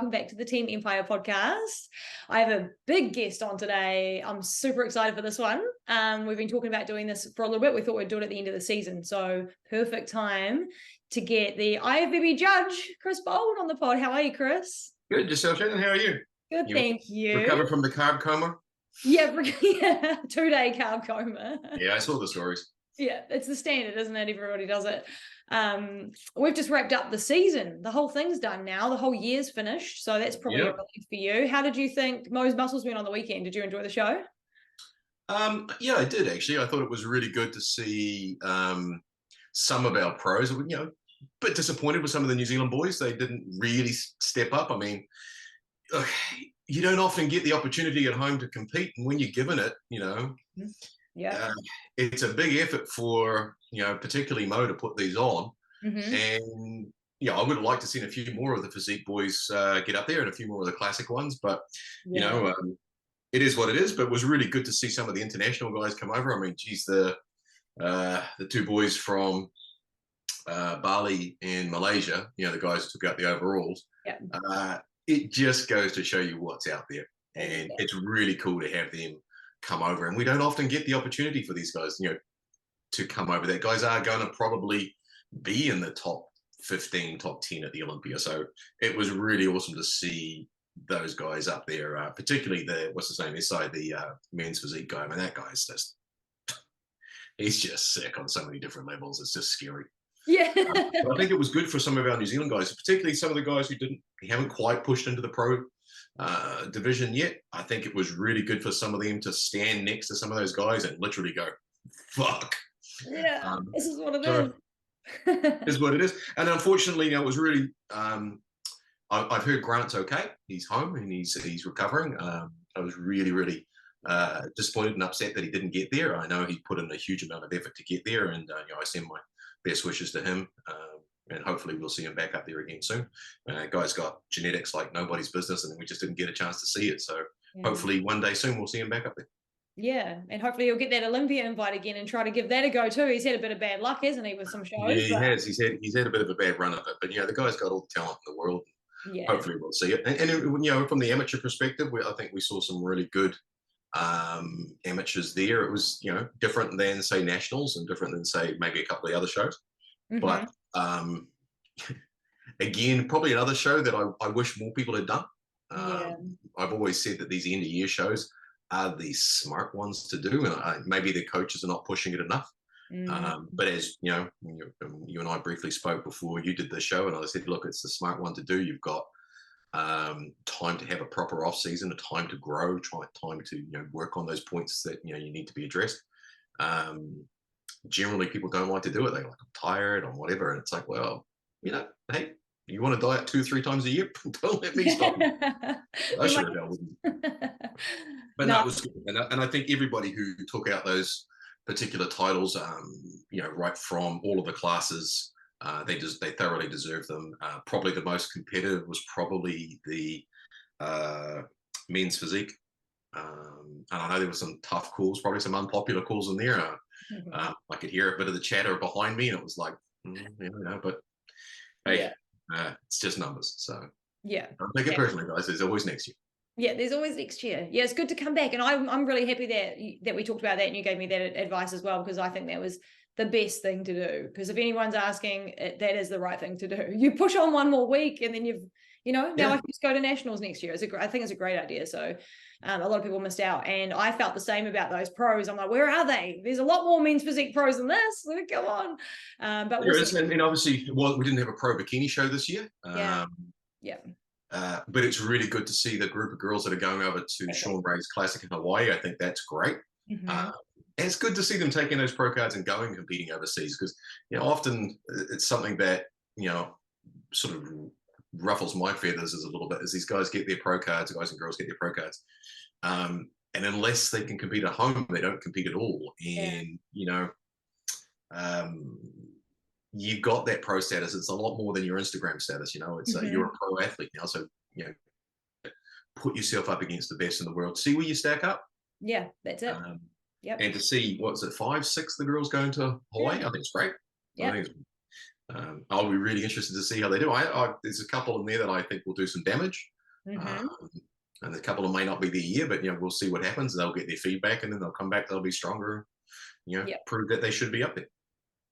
welcome back to the Team Empire podcast. I have a big guest on today. I'm super excited for this one. We've been talking about doing this for a little bit. We thought we'd do it at the end of the season, so perfect time to get the IFBB Judge, Chris Bold, on the pod. How are you, Chris? Good. Yourself, Shannon? How are you? Good, thank you. Recovered from the carb coma? Yeah, 2-day carb coma. Yeah, I saw the stories. Yeah, it's the standard, isn't it? Everybody does it. We've just wrapped up the season. The whole thing's done now. The whole year's finished. So that's probably a relief for you. How did you think Mo's Muscles went on the weekend? Did you enjoy the show? Yeah, I did actually. I thought it was really good to see some of our pros. A bit disappointed with some of the New Zealand boys. They didn't really step up. I mean, you don't often get the opportunity at home to compete, and when you're given it, it's a big effort for particularly Mo to put these on. And I would have liked to see a few more of the physique boys get up there and a few more of the classic ones, but it is what it is. But it was really good to see some of the international guys come over. I mean, geez, the two boys from Bali and Malaysia, the guys who took out the overalls, it just goes to show you what's out there. And it's really cool to have them come over. And we don't often get the opportunity for these guys, to come over. That guys are going to probably be in the top 15, top 10 at the Olympia. So it was really awesome to see those guys up there, particularly the men's physique guy. I mean, that guy's just, he's just sick on so many different levels. It's just scary. Yeah. But I think it was good for some of our New Zealand guys, particularly some of the guys who haven't quite pushed into the pro division yet. I think it was really good for some of them to stand next to some of those guys and literally go, fuck. Yeah, this is what it is. Is what it is. And unfortunately, it was really, I've heard Grant's okay. He's home and he's recovering. I was really, really disappointed and upset that he didn't get there. I know he put in a huge amount of effort to get there, and I send my best wishes to him. And hopefully we'll see him back up there again soon. Guy's got genetics like nobody's business, and we just didn't get a chance to see it. So hopefully one day soon we'll see him back up there. Yeah, and hopefully he'll get that Olympia invite again and try to give that a go too. He's had a bit of bad luck, hasn't he, with some shows? Yeah, he has. He's had a bit of a bad run of it, but the guy's got all the talent in the world. Yeah. Hopefully we'll see it. And from the amateur perspective, I think we saw some really good amateurs there. It was different than say nationals and different than say maybe a couple of other shows. But again, probably another show that I wish more people had done. I've always said that these end of year shows are the smart ones to do, and maybe the coaches are not pushing it enough. But as you and I briefly spoke before you did the show, and I said, look, it's the smart one to do. You've got time to have a proper off season, a time to grow, time to work on those points that you need to be addressed. Generally, people don't like to do it. They're like, I'm tired, or whatever, and it's like, well, hey, you want to diet 2-3 times a year? Don't let me stop you. I should have dealt with you. But no, it was good. And I think everybody who took out those particular titles, right from all of the classes, they thoroughly deserve them. Probably the most competitive was probably the men's physique. And I know there were some tough calls, probably some unpopular calls in there. I could hear a bit of the chatter behind me, and it was like, but hey, it's just numbers. So don't take it personally, guys. There's always next year. Yeah, there's always next year. Yeah, it's good to come back, and I'm really happy that we talked about that, and you gave me that advice as well, because I think that was the best thing to do. Because if anyone's asking, that is the right thing to do. You push on one more week, and then now I can just go to nationals next year. I think it's a great idea. So a lot of people missed out, and I felt the same about those pros. I'm like, where are they? There's a lot more men's physique pros than this. Come on. But there is, and obviously, we didn't have a pro bikini show this year. But it's really good to see the group of girls that are going over to Sean Ray's Classic in Hawaii. I think that's great. And it's good to see them taking those pro cards and going competing overseas, because often it's something that sort of ruffles my feathers a little bit, as these guys get their pro cards, guys and girls get their pro cards, and unless they can compete at home, they don't compete at all. And you've got that pro status. It's a lot more than your Instagram status. It's you're a pro athlete now, so put yourself up against the best in the world. See where you stack up. Yeah, that's it. And to see 5, 6 the girls going to Hawaii, I think it's great. I'll be really interested to see how they do. There's a couple in there that I think will do some damage. And a couple of may not be the year, but we'll see what happens. They'll get their feedback, and then they'll come back. They'll be stronger. Prove that they should be up there.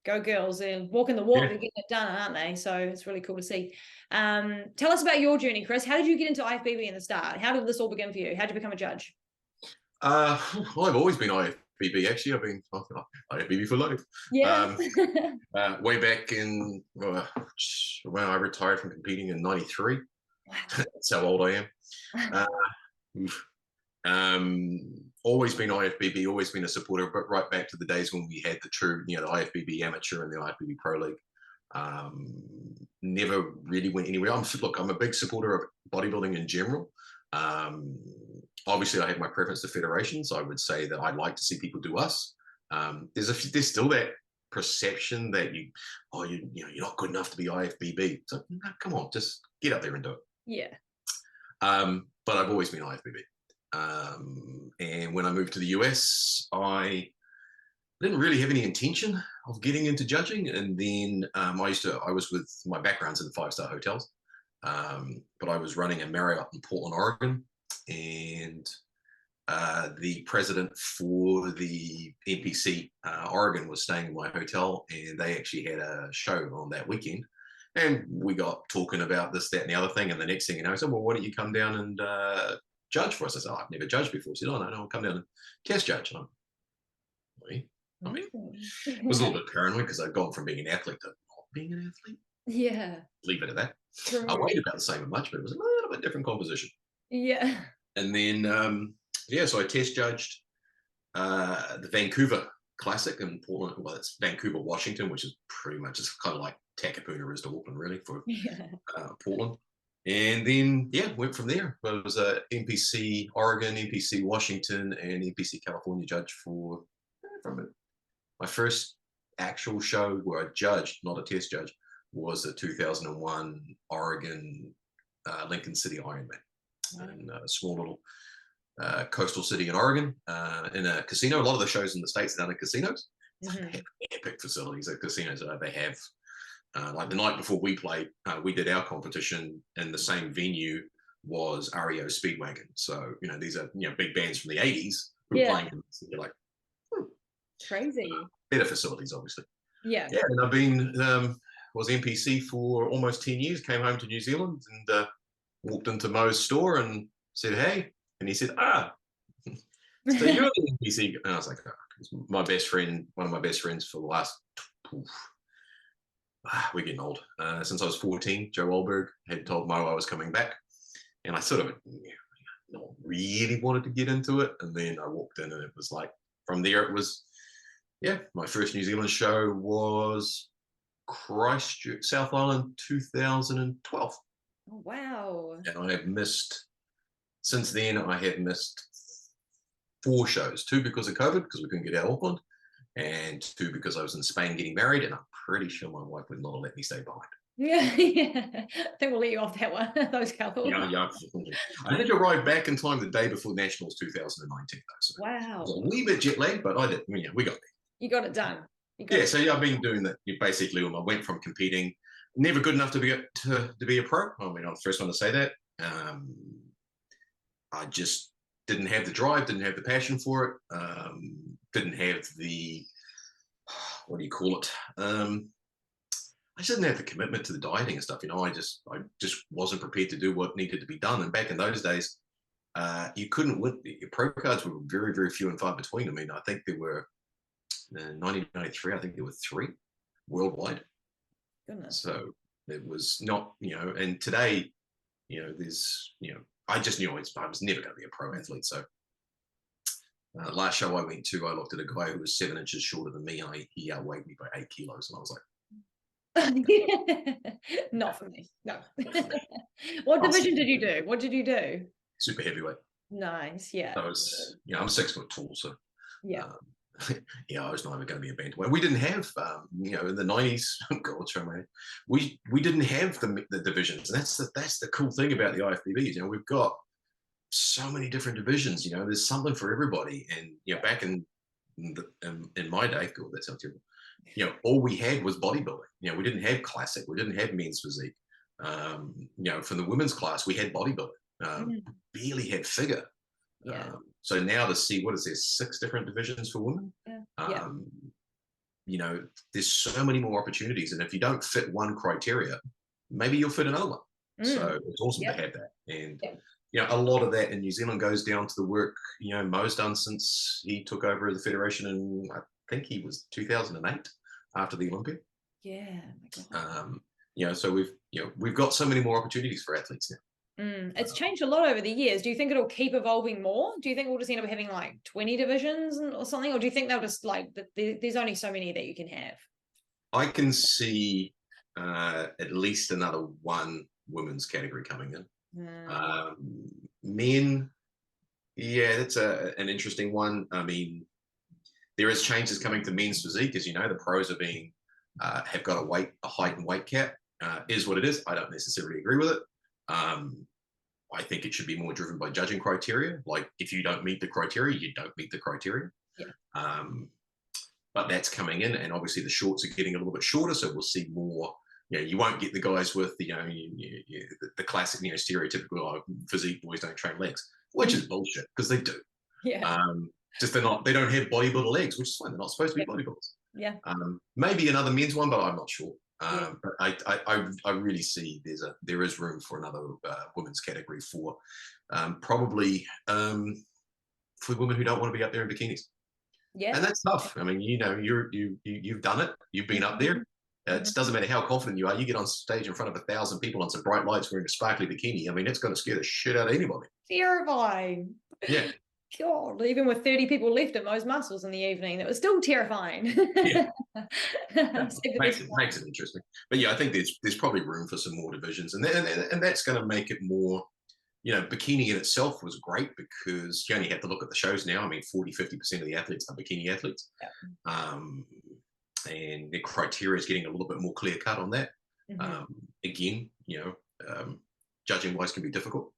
Go girls! They're walking the walk. Yeah. They're getting it done, aren't they? So it's really cool to see. Tell us about your journey, Chris. How did you get into IFBB in the start? How did this all begin for you? How did you become a judge? I've always been IFBB. Actually, I've been IFBB for life. Yeah. Way back in when I retired from competing in '93. Wow. That's how old I am. Always been IFBB, always been a supporter, but right back to the days when we had the true, the IFBB Amateur and the IFBB Pro League. Never really went anywhere. I'm a big supporter of bodybuilding in general. Obviously, I have my preference to federations. I would say that I'd like to see people do us. There's still that perception that you're not good enough to be IFBB. So come on, just get up there and do it. Yeah. But I've always been IFBB. And when I moved to the US, I didn't really have any intention of getting into judging. And then I was with my background's in 5-star hotels, but I was running a Marriott in Portland, Oregon, and the president for the NPC Oregon was staying in my hotel, and they actually had a show on that weekend. And we got talking about this, that, and the other thing. And the next thing you know, I said, well, why don't you come down and judge for us? I said, I've never judged before. He said, oh, no, I'll come down and test judge. And I was a little bit paranoid because I'd gone from being an athlete to not being an athlete. Yeah. Leave it at that. True. I weighed about the same much, but it was a little bit different composition. Yeah. And then, so I test judged the Vancouver Classic in Portland. Well, it's Vancouver, Washington, which is pretty much it's kind of like Takapuna is to Auckland, really, for Portland. And then, went from there. But it was a NPC Oregon, NPC Washington, and NPC California judge from my first actual show where I judged, not a test judge, was the 2001 Oregon Lincoln City Ironman. In a small little coastal city in Oregon, in a casino. A lot of the shows in the States are done in casinos. They have epic facilities at casinos. They have, like the night before we played, we did our competition in the same venue was REO Speedwagon. So, these are, big bands from the 80s who are playing. You're like, crazy. Better facilities, obviously. Yeah. Yeah, and I've been, was NPC for almost 10 years, came home to New Zealand and walked into Mo's store and said, hey, and he said, so you're the NPC. And I was like, my best friend, one of my best friends for the last, we're getting old. Since I was 14, Joe Wahlberg had told Mo I was coming back. And I sort of not really wanted to get into it. And then I walked in and it was like, from there it was, my first New Zealand show was Christchurch, South Island, 2012. Oh, wow. And I have missed, since then, I have missed 4 shows. 2 because of COVID, because we couldn't get out of Auckland, and 2 because I was in Spain getting married, and I'm pretty sure my wife would not have let me stay behind. Yeah. I think we'll let you off that one, those couples. Yeah. I had to arrive back in time the day before Nationals 2019, though. So wow. I was a wee bit jet lagged, but I did. We got there. You got it done. I've been doing that basically. I went from competing, never good enough to be a pro. I mean, I'm the first one to say that. I just didn't have the drive, didn't have the passion for it, didn't have the, what do you call it? I just didn't have the commitment to the dieting and stuff. I just wasn't prepared to do what needed to be done. And back in those days, you couldn't win. Your pro cards were very, very few and far between. I mean, I think there were, in 1993, I think there were 3 worldwide. Goodness. So it was not, and today, there's, I just knew I was never going to be a pro athlete. So last show I went to, I looked at a guy who was 7 inches shorter than me, and he outweighed me by 8 kilos. And I was like, not for me. No. What division did you do? What did you do? Super heavyweight. Nice. Yeah. I was, I'm 6 foot tall. So yeah. I was not even going to be a bantamweight. We didn't have, in the 90s, we didn't have the divisions. And that's the cool thing about the IFBB. We've got so many different divisions. There's something for everybody. And back in my day, God, that sounds terrible. all we had was bodybuilding. We didn't have classic, we didn't have men's physique. For the women's class, we had bodybuilding. Barely had figure. Yeah. So now to see, what is there, 6 different divisions for women? There's so many more opportunities, and if you don't fit one criteria, maybe you'll fit another one. So it's awesome to have that. And a lot of that in New Zealand goes down to the work Mo's done since he took over the federation in, I think he was 2008 after the Olympia. So we've got so many more opportunities for athletes now. It's changed a lot over the years. Do you think it'll keep evolving more? Do you think we'll just end up having like 20 divisions or something? Or do you think they'll just there's only so many that you can have? I can see at least another 1 women's category coming in. Men, that's an interesting one. I mean, there is changes coming to men's physique. As you know, the pros are being have got a height and weight cap. Is what it is. I don't necessarily agree with it. I think it should be more driven by judging criteria. Like, if you don't meet the criteria, you don't meet the criteria. But that's coming in, and obviously the shorts are getting a little bit shorter, so we'll see more. You won't get the guys with the classic stereotypical physique boys don't train legs, which is bullshit, because they do. Just they don't have bodybuilder legs, which is fine. They're not supposed to be bodybuilders. Maybe another men's one, but I'm not sure. But I really see there is room for another women's category for probably for women who don't want to be up there in bikinis. And that's tough. I mean, you've done it. You've been up there. It doesn't matter how confident you are. You get on stage in front of 1,000 people on some bright lights wearing a sparkly bikini. I mean, it's going to scare the shit out of anybody. Terrifying. God, even with 30 people left at Mo's Muscles in the evening, it was still terrifying. Makes it interesting. But I think there's probably room for some more divisions, and that's going to make it more. Bikini in itself was great because you only have to look at the shows now. I mean, 40-50% of the athletes are bikini athletes, and the criteria is getting a little bit more clear cut on that. Again, judging wise can be difficult.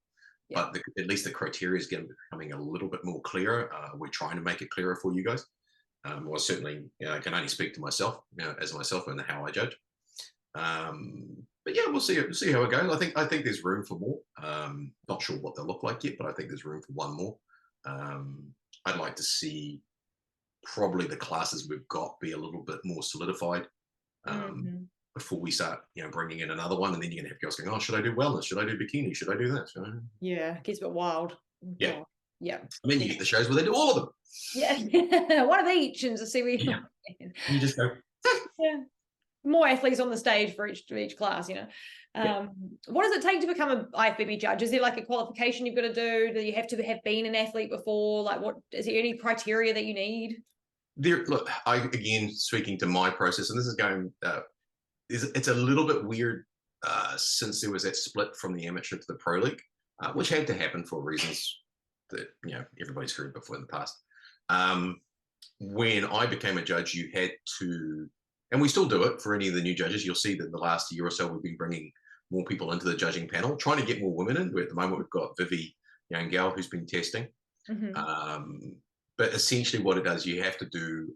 But at least the criteria is becoming a little bit more clearer. We're trying to make it clearer for you guys. Well, certainly, I can only speak to myself, as myself and how I judge. But we'll see how it goes. I think there's room for more. Not sure what they'll look like yet, but I think there's room for one more. I'd like to see probably the classes we've got be a little bit more solidified. Before we start, bringing in another one, and then you're gonna have girls going, "Oh, should I do wellness? Should I do bikini? Should I do this?" It gets a bit wild. I mean, you get the shows where they do all of them. One of each, and to see where you just go. More athletes on the stage for each class. What does it take to become an IFBB judge? Is there like a qualification you've got to do? Do you have to have been an athlete before? Like, what is there any criteria that you need? Look, again, speaking to my process, and this is going. It's a little bit weird since there was that split from the amateur to the pro league, which had to happen for reasons that everybody's heard before in the past. When I became a judge, you had to, and we still do it for any of the new judges. You'll see that in the last year or so we've been bringing more people into the judging panel, trying to get more women in. At the moment we've got Vivi Young who's been testing. But essentially what it does, you have to do.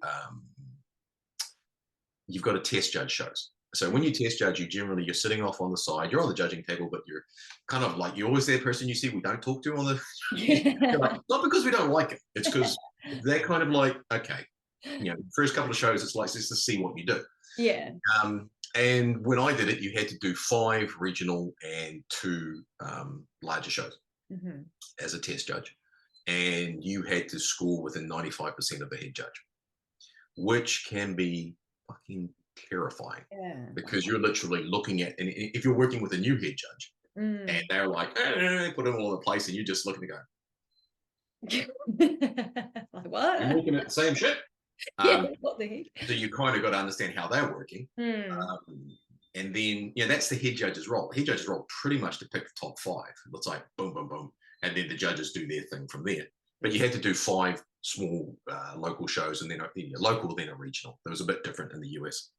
You've got to test judge shows. So when you test judge, you're sitting off on the side, you're on the judging table, but you're kind of like, you're always that person you see we don't talk to on the, not because we don't like it, it's because they're kind of like, okay, first couple of shows, it's like just to see what you do. And when I did it, you had to do 5 regional and 2 larger shows as a test judge. And you had to score within 95% of the head judge, which can be fucking terrifying because you're literally looking at, and if you're working with a new head judge and they're like, put them all in place, and you're just looking to go, like, what? You're looking at the same shit. What the heck? So you kind of got to understand how they're working. And then, that's the head judge's role. The head judge's role pretty much to pick the top 5. It's like boom, boom, boom. And then the judges do their thing from there. But you had to do 5 small local shows, and then a local, then a regional. That was a bit different in the US.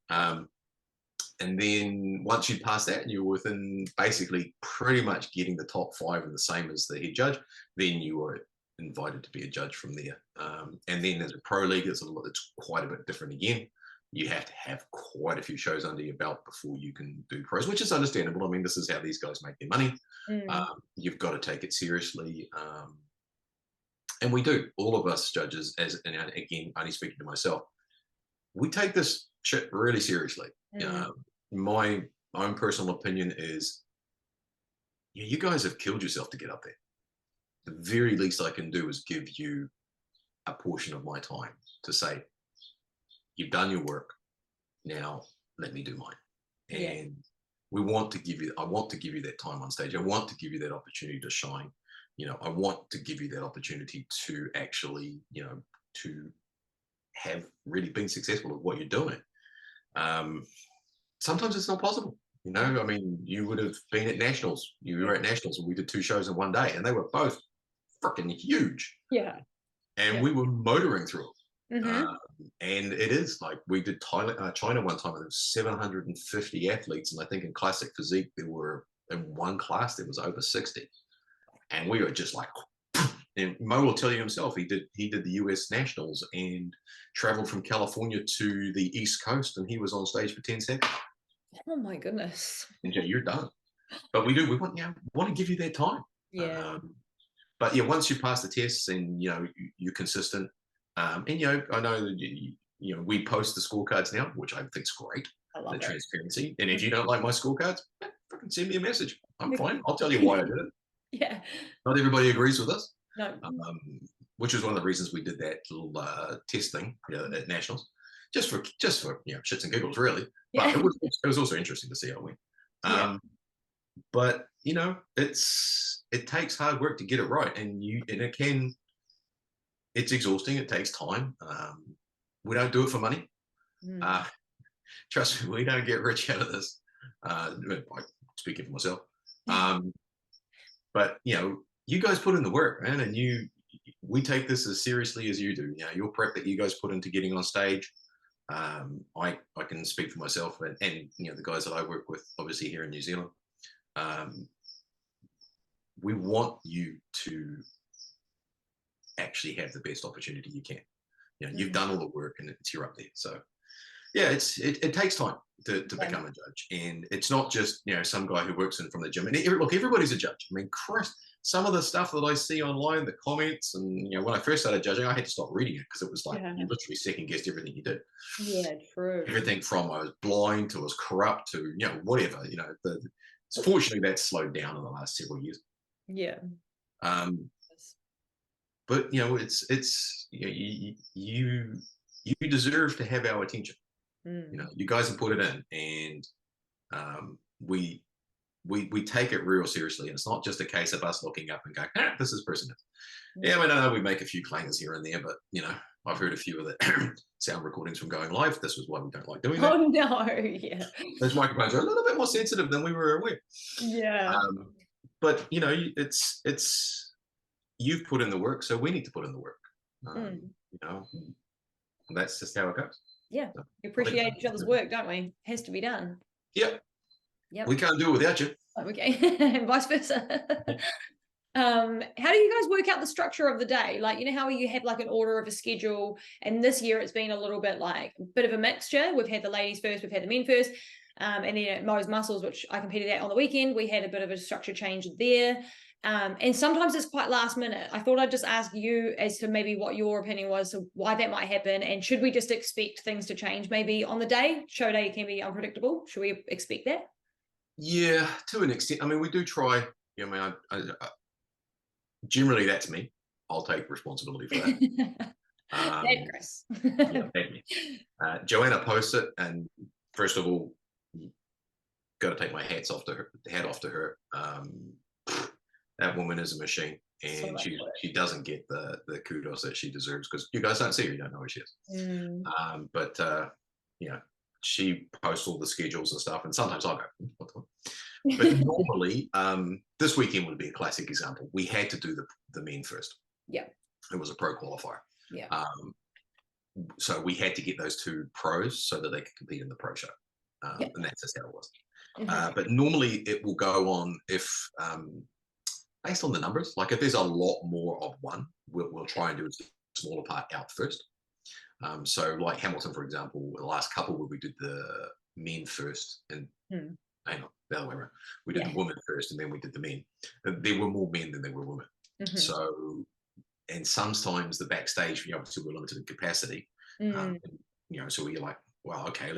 And then once you pass that and you're within basically pretty much getting the top 5 and the same as the head judge, then you were invited to be a judge from there. And then as a pro league, it's quite a bit different again. you have to have quite a few shows under your belt before you can do pros, which is understandable. I mean, this is how these guys make their money. You've got to take it seriously. And we do, all of us judges, and again, only speaking to myself, we take this shit really seriously. My own personal opinion is, you guys have killed yourself to get up there. The very least I can do is give you a portion of my time to say, you've done your work, now let me do mine. And I want to give you that time on stage. I want to give you that opportunity to shine. I want to give you that opportunity to actually, to have really been successful at what you're doing. Sometimes it's not possible. I mean, you would have been at Nationals. You were at Nationals and we did 2 shows in one day and they were both freaking huge. Yeah. And we were motoring through it. And it is like, we did China one time, and there was 750 athletes. And I think in classic physique, there were, in one class, there was over 60. And we were just like, and Mo will tell you himself, he did the US Nationals and traveled from California to the East Coast, and he was on stage for 10 seconds. Oh my goodness. And you're done. But we want to give you that time. But once you pass the tests and you're consistent, and I know that we post the scorecards now, which I think is great. I love the it. Transparency. And if you don't like my scorecards, fucking send me a message. I'm fine. I'll tell you why I did it. Yeah. Not everybody agrees with us. No. Which was one of the reasons we did that little test thing at Nationals, just for shits and giggles, really. But it was also interesting to see how it went. But it takes hard work to get it right, and it's exhausting. It takes time. We don't do it for money. Trust me, we don't get rich out of this. Speaking for myself. But you guys put in the work, man, and we take this as seriously as you do. Your prep that you guys put into getting on stage. I can speak for myself and the guys that I work with, obviously here in New Zealand. We want you to actually have the best opportunity you can. You've done all the work and you're up there. So it takes time to become a judge, and it's not just some guy who works in from the gym. And look, everybody's a judge. I mean, Christ, some of the stuff that I see online, the comments, and when I first started judging, I had to stop reading it because it was like you literally second guessed everything you did. Yeah, true. Everything from I was blind to I was corrupt to whatever. Fortunately that's slowed down in the last several years. Yeah. But it's you deserve to have our attention. You guys have put it in, and we take it real seriously, and it's not just a case of us looking up and going, this is person. I know we make a few clangers here and there, but I've heard a few of the sound recordings from going live. This was why we don't like doing that. Oh no, yeah. Those microphones are a little bit more sensitive than we were aware. Yeah. But it's you've put in the work, so we need to put in the work. And that's just how it goes. Yeah, we appreciate each other's work, don't we? It has to be done. Yep. We can't do it without you. Okay, and vice versa. How do you guys work out the structure of the day? Like, how you have like an order of a schedule, and this year it's been a little bit like a bit of a mixture. We've had the ladies first, we've had the men first, and then at Mo's Muscles, which I competed at on the weekend, we had a bit of a structure change there. And sometimes it's quite last minute. I thought I'd just ask you as to maybe what your opinion was, so why that might happen, and should we just expect things to change maybe on the day? Show day can be unpredictable. Should we expect that? Yeah, to an extent. I mean, we do try. I generally that's me. I'll take responsibility for that. Chris. Joanna posts it, and first of all, got to take my hat off to her. That woman is a machine, and she doesn't get the kudos that she deserves, because you guys don't see her, you don't know who she is. But she posts all the schedules and stuff, and sometimes I go, but normally, this weekend would be a classic example. We had to do the men first. Yeah, it was a pro qualifier. Yeah. So we had to get those 2 pros so that they could compete in the pro show, and that's just how it was. But normally it will go on if. Based on the numbers, like if there's a lot more of one, we'll try and do a smaller part out first. So like Hamilton, for example, the last couple where we did the men first and hang on, the other way around. We did the women first and then we did the men. There were more men than there were women. So, and sometimes the backstage, obviously we're limited in capacity. So we're like, well, okay,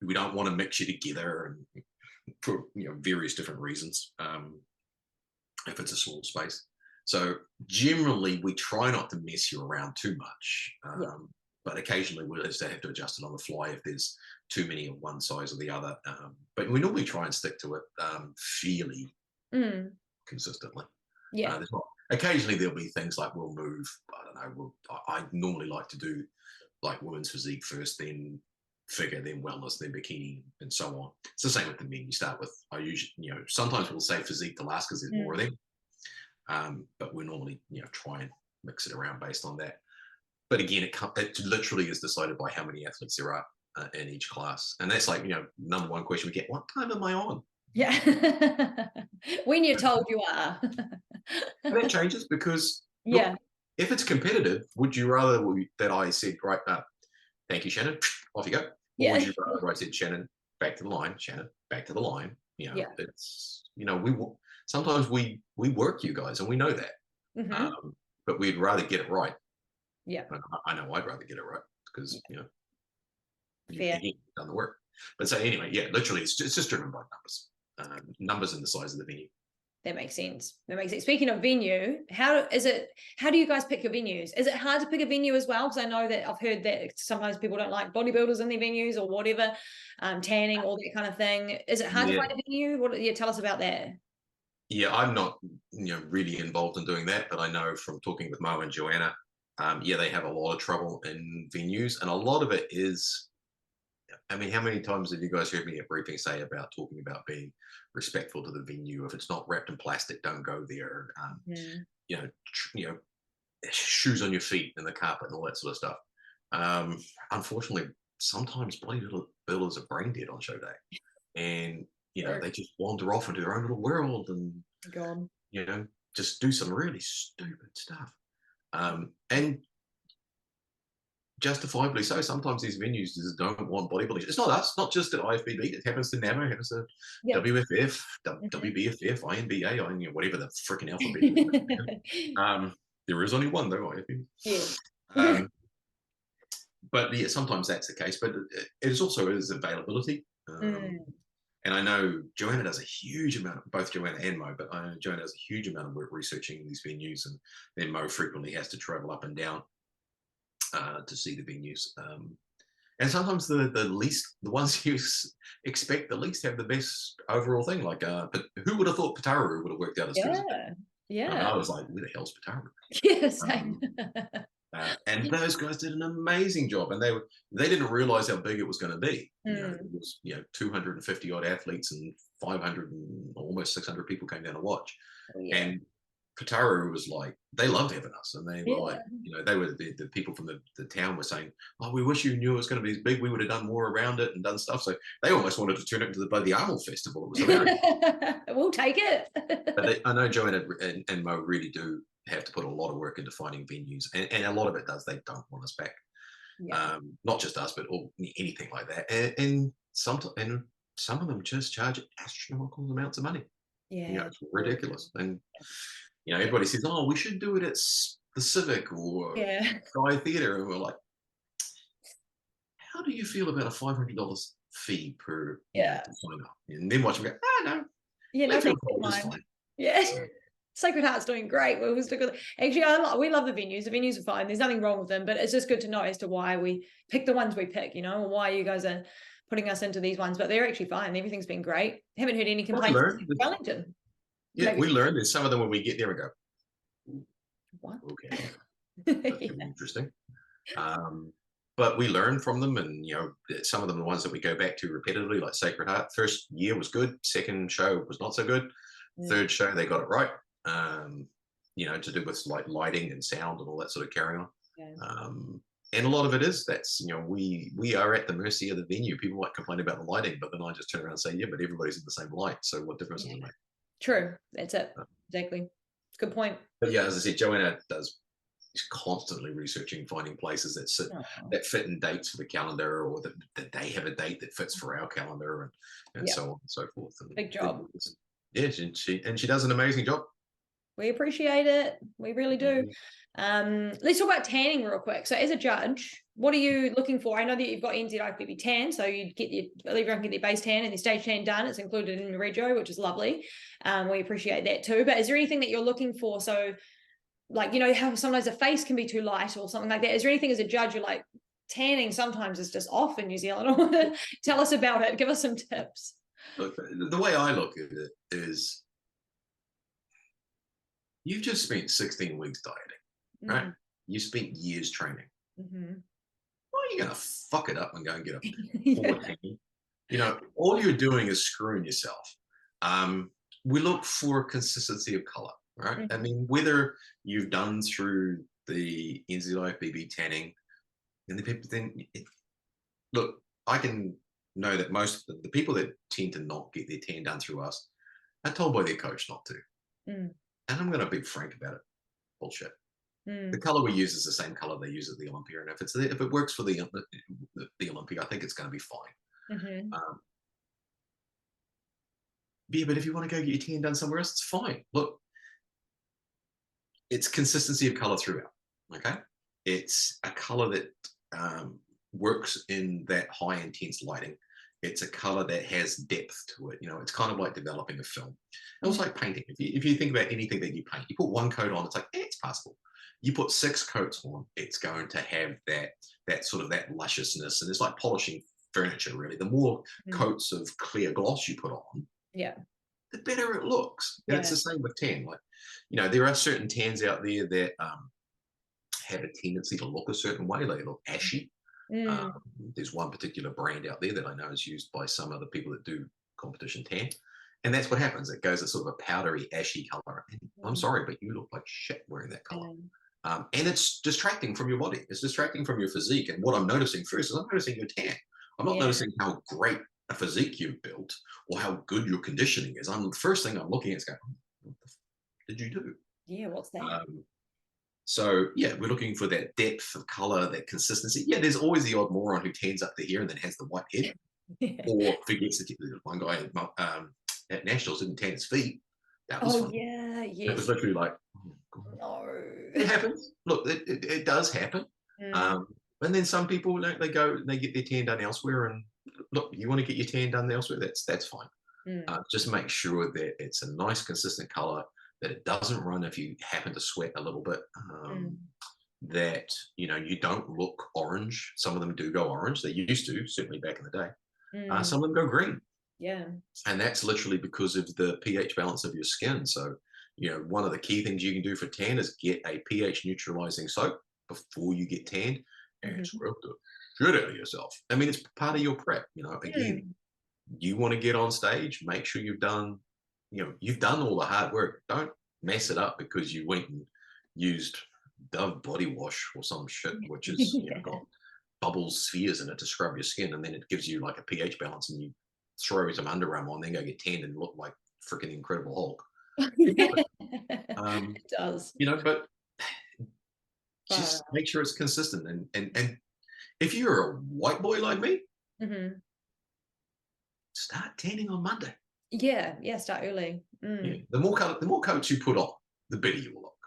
we don't want to mix you together and for various different reasons. If it's a small space. So generally we try not to mess you around too much. But occasionally we'll just have to adjust it on the fly if there's too many of one size or the other. But we normally try and stick to it fairly consistently. Occasionally there'll be things like we'll move, I don't know, I normally like to do like women's physique first, then figure, then wellness, then bikini, and so on. It's the same with the men. You start with, I usually, sometimes we'll say physique to last because there's more of them. But we normally, try and mix it around based on that. But again, it literally is decided by how many athletes there are in each class. And that's like, number one question we get, what time am I on? Yeah. When you're told you are. And that changes because look, if it's competitive, would you rather that I said, right, thank you, Shannon, off you go? Or would you rather I said, Shannon, back to the line, Shannon, back to the line? It's, sometimes we work you guys and we know that. But we'd rather get it right. I know I'd rather get it right because, you've done the work. But so anyway, literally it's just driven by numbers and the size of the venue. That makes sense. Speaking of venue, how do you guys pick your venues? Is it hard to pick a venue as well? Because I know that I've heard that sometimes people don't like bodybuilders in their venues or whatever, tanning, all that kind of thing. Is it hard to find a venue? Tell us about that. Yeah, I'm not, really involved in doing that, but I know from talking with Mo and Joanna, they have a lot of trouble in venues, and a lot of it is, I mean, how many times have you guys heard me at briefing say about talking about being respectful to the venue? If it's not wrapped in plastic, don't go there. Shoes on your feet in the carpet and all that sort of stuff. Unfortunately, sometimes bodybuilders are brain dead on show day, and they just wander off into their own little world and just do some really stupid stuff. And justifiably so. Sometimes these venues just don't want bodybuilding. It's not us, not just at IFBB. It happens to NAMO, it happens to WFF, WBFF, INBA, whatever the freaking alphabet is. There is only one though, IFBB. But sometimes that's the case. But it is also availability. And I know Joanna does a huge amount, both Joanna and Mo, but I know Joanna does a huge amount of work researching these venues, and then Mo frequently has to travel up and down to see the venues. And sometimes the ones you expect the least have the best overall thing. Like, but who would have thought Pataru would have worked out as good as that? I was like, where the hell's Pataru? Yeah, same. And those guys did an amazing job, and they didn't realize how big it was going to be. It was 250 odd athletes and 500 and almost 600 people came down to watch. And Pataru was like, they loved having us, and they were like, they were the people from the town were saying, oh, we wish you knew it was going to be as big, we would have done more around it and done stuff. So they almost wanted to turn it into the Arnold Festival. It was hilarious. We'll take it. But I know Joanna and Mo really do have to put a lot of work into finding venues, and a lot of it does, they don't want us back. Not just us, but anything like that. And some of them just charge astronomical amounts of money. It's ridiculous. And everybody says, oh, we should do it at the Civic or Sky Theatre, and we're like, how do you feel about a $500 fee per sign up? And then watch them go, no, fine. Sacred Heart's doing great. We'll stick with it. Actually, we love the venues. The venues are fine. There's nothing wrong with them, but it's just good to know as to why we pick the ones we pick, or why you guys are putting us into these ones. But they're actually fine. Everything's been great. Haven't heard any complaints from Wellington. We learned. There's some of them when we get there and go, what? Okay, that's interesting. But we learn from them, and some of them are the ones that we go back to repetitively, like Sacred Heart. First year was good. Second show was not so good. Third show they got it right. To do with like lighting and sound and all that sort of carrying on. And a lot of it is we are at the mercy of the venue. People might complain about the lighting, but then I just turn around and say, but everybody's in the same light. So what difference does it make? True. That's it. Exactly. Good point. But as I said, Joanna does he's constantly researching, finding places Oh, that fit in dates for the calendar, or that they have a date that fits for our calendar, and yeah, so on and so forth. And big job. yeah, she does an amazing job. We appreciate it. We really do. Let's talk about tanning real quick. So as a judge, what are you looking for? I know that you've got NZIFBB tan, so you get everyone can get their base tan and their stage tan done. It's included in the rego, which is lovely. We appreciate that too. But is there anything that you're looking for? So like, you know, how sometimes a face can be too light or something like that. Is there anything as a judge you're like, tanning sometimes is just off in New Zealand? Tell us about it. Give us some tips. Look, the way I look at it is, you've just spent 16 weeks dieting, right? You spent years training. Why are you going to fuck it up and go and get a 14? You know, all you're doing is screwing yourself. We look for consistency of color, right? I mean, whether you've done through the NZIFBB tanning, and the people look, I can know that most of the people that tend to not get their tan done through us are told by their coach not to. And I'm going to be frank about it. Bullshit. The color we use is the same color they use at the Olympia, and if it works for the Olympia, I think it's going to be fine. Yeah, but if you want to go get your tan done somewhere else, it's fine. Look, it's consistency of color throughout. Okay, it's a color that works in that high intense lighting. It's a color that has depth to it. You know, it's kind of like developing a film. It was like painting. If you think about anything that you paint, you put one coat on, it's like, it's passable. You put 6 coats on, it's going to have that sort of that lusciousness, and it's like polishing furniture, really. The more coats of clear gloss you put on, the better it looks. And it's the same with tan. Like, you know, there are certain tans out there that have a tendency to look a certain way. They look ashy. There's one particular brand out there that I know is used by some other people that do competition tan, and that's what happens. It goes a sort of a powdery, ashy color. And I'm sorry, but you look like shit wearing that color. And it's distracting from your body. It's distracting from your physique. And what I'm noticing first is I'm noticing your tan. I'm not noticing how great a physique you've built or how good your conditioning is. The first thing I'm looking at is going, what the did you do? Yeah, what's that? So yeah, we're looking for that depth of color, that consistency. Yeah, there's always the odd moron who tans up to here and then has the white head, or forgets that one guy at Nationals didn't tan his feet. That was fun. It was literally like, oh, God. No, it happens. Look, it does happen. And then some people, they go and they get their tan done elsewhere. And look, you want to get your tan done elsewhere, that's fine. Just make sure that it's a nice, consistent color, that it doesn't run if you happen to sweat a little bit, that, you know, you don't look orange. Some of them do go orange. They used to, certainly back in the day. Some of them go green. And that's literally because of the pH balance of your skin. So, you know, one of the key things you can do for tan is get a pH neutralizing soap before you get tanned and scrub the shit out of yourself. I mean, it's part of your prep. You know, again, you want to get on stage, make sure you've done all the hard work. Don't mess it up because you went and used Dove body wash or some shit, which is got bubbles, spheres in it to scrub your skin, and then it gives you like a pH balance, and you throw some Under Armour on, then go get tanned and look like freaking Incredible Hulk. It does. You know, but just make sure it's consistent. And if you're a white boy like me, start tanning on Monday. Start early. The more coats you put on, the better you will look.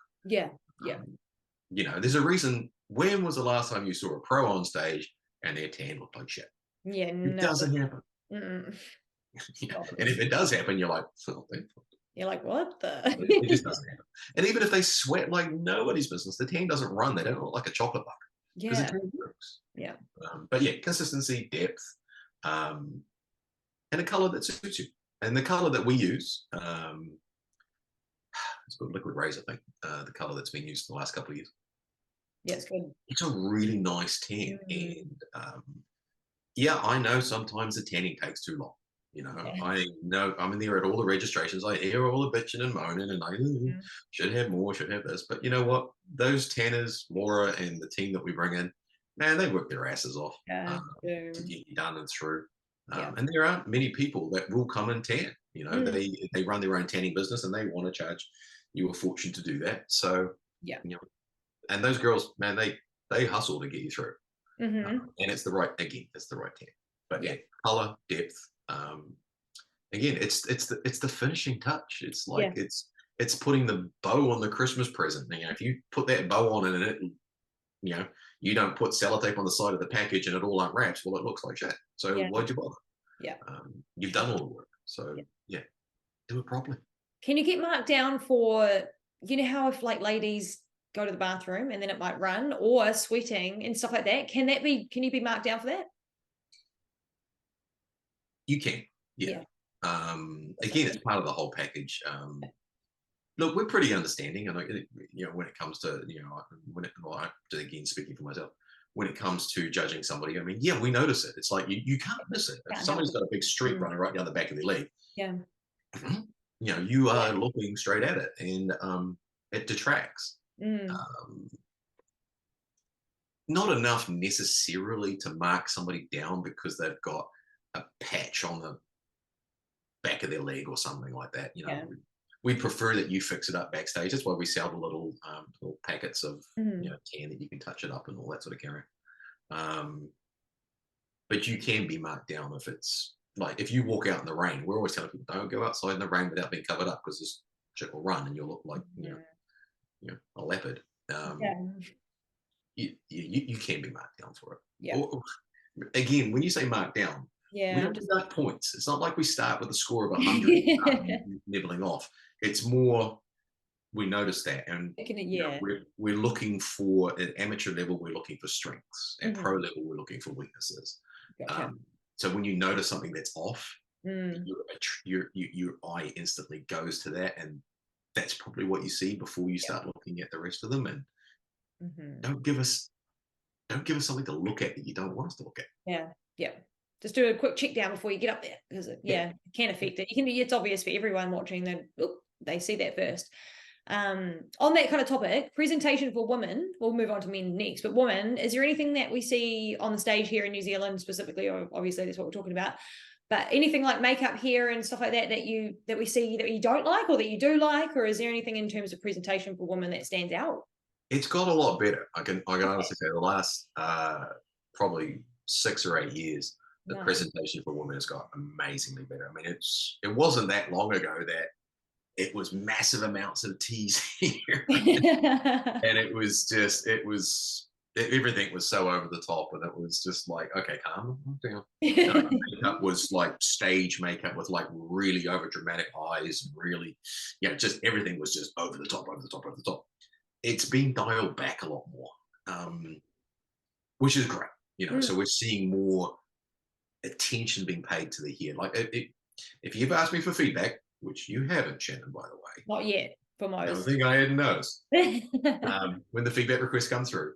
You know, there's a reason. When was the last time you saw a pro on stage and their tan looked like shit? It doesn't happen. And if it does happen, you're like, oh, you're like, what the? It just doesn't happen. And even if they sweat like nobody's business, the tan doesn't run. They don't look like a chocolate bar. Because the tan works. But yeah, consistency, depth, and a color that suits you. And the color that we use, it's called Liquid Razor, I think, the color that's been used for the last couple of years. Yeah, it's good. It's a really nice tan. And I know sometimes the tanning takes too long. You know, I know I'm in there at all the registrations. I hear all the bitching and moaning, and I should have more, should have this. But you know what? Those tanners, Laura and the team that we bring in, man, they work their asses off to get you done and through. And there aren't many people that will come and tan. You know, they run their own tanning business and they want to charge you a fortune to do that. So, you know, and those girls, man, they hustle to get you through. And it's the right tech. But yeah, color, depth. Again, it's the finishing touch. It's like it's putting the bow on the Christmas present. You know, if you put that bow on and it, you know, you don't put sellotape on the side of the package and it all unwraps, well, it looks like shit. So why'd you bother? Yeah. You've done all the work. So yeah, do it properly. Can you get marked down for, you know how if like ladies go to the bathroom and then it might run, or sweating and stuff like that? Can you be marked down for that? You can. Yeah. Again, it's part of the whole package. Look, we're pretty understanding, and you know, when it comes to, you know, again, speaking for myself, when it comes to judging somebody, I mean, yeah, we notice it. It's like you can't miss it. If somebody's got a big streak running right down the back of their leg, you know, you are looking straight at it, and it detracts. Not enough necessarily to mark somebody down because they've got a patch on the back of their leg or something like that. You know, we prefer that you fix it up backstage. That's why we sell the little packets of you know, tan that you can touch it up and all that sort of carry. But you can be marked down if it's like, if you walk out in the rain. We're always telling people, don't go outside in the rain without being covered up, because this shit will run and you'll look like you know, a leopard. You can be marked down for it. Or, again, when you say marked down, we don't deduct points. It's not like we start with a score of 100 nibbling off. It's more, we notice that, and you know, we're looking for, at amateur level, we're looking for strengths. At pro level, we're looking for weaknesses. So when you notice something that's off, your eye instantly goes to that, and that's probably what you see before you start looking at the rest of them. And don't give us something to look at that you don't want us to look at. Just do a quick check down before you get up there, because it can affect it. It's obvious for everyone watching that they see that first. On that kind of topic, presentation for women, we'll move on to men next, but women, is there anything that we see on the stage here in New Zealand specifically, or obviously that's what we're talking about, but anything like makeup, hair and stuff like that that we see that you don't like or that you do like, or is there anything in terms of presentation for women that stands out? It's got a lot better. I can honestly say the last probably 6 or 8 years, the presentation for women has got amazingly better. I mean, it wasn't that long ago that it was massive amounts of T's here, and it was everything was so over the top, and it was just like, okay, calm down. Makeup was like stage makeup with like really over dramatic eyes, and really, just everything was just over the top. It's been dialed back a lot more, which is great. So we're seeing more attention being paid to the hair. Like, if you ever asked me for feedback, which you haven't, Shannon, by the way. Not yet, for most. The thing I hadn't noticed. When the feedback requests come through,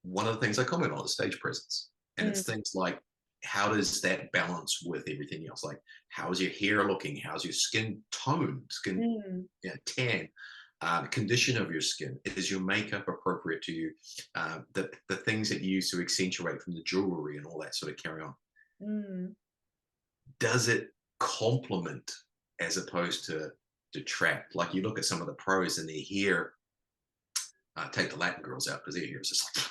one of the things I comment on is stage presence. And it's things like, how does that balance with everything else? Like, how's your hair looking? How's your skin tone? Tan? Condition of your skin. Is your makeup appropriate to you? The things that you use to accentuate from the jewelry and all that sort of carry on. Does it complement as opposed to detract? Like, you look at some of the pros and their hair, take the Latin girls out because their hair is just like,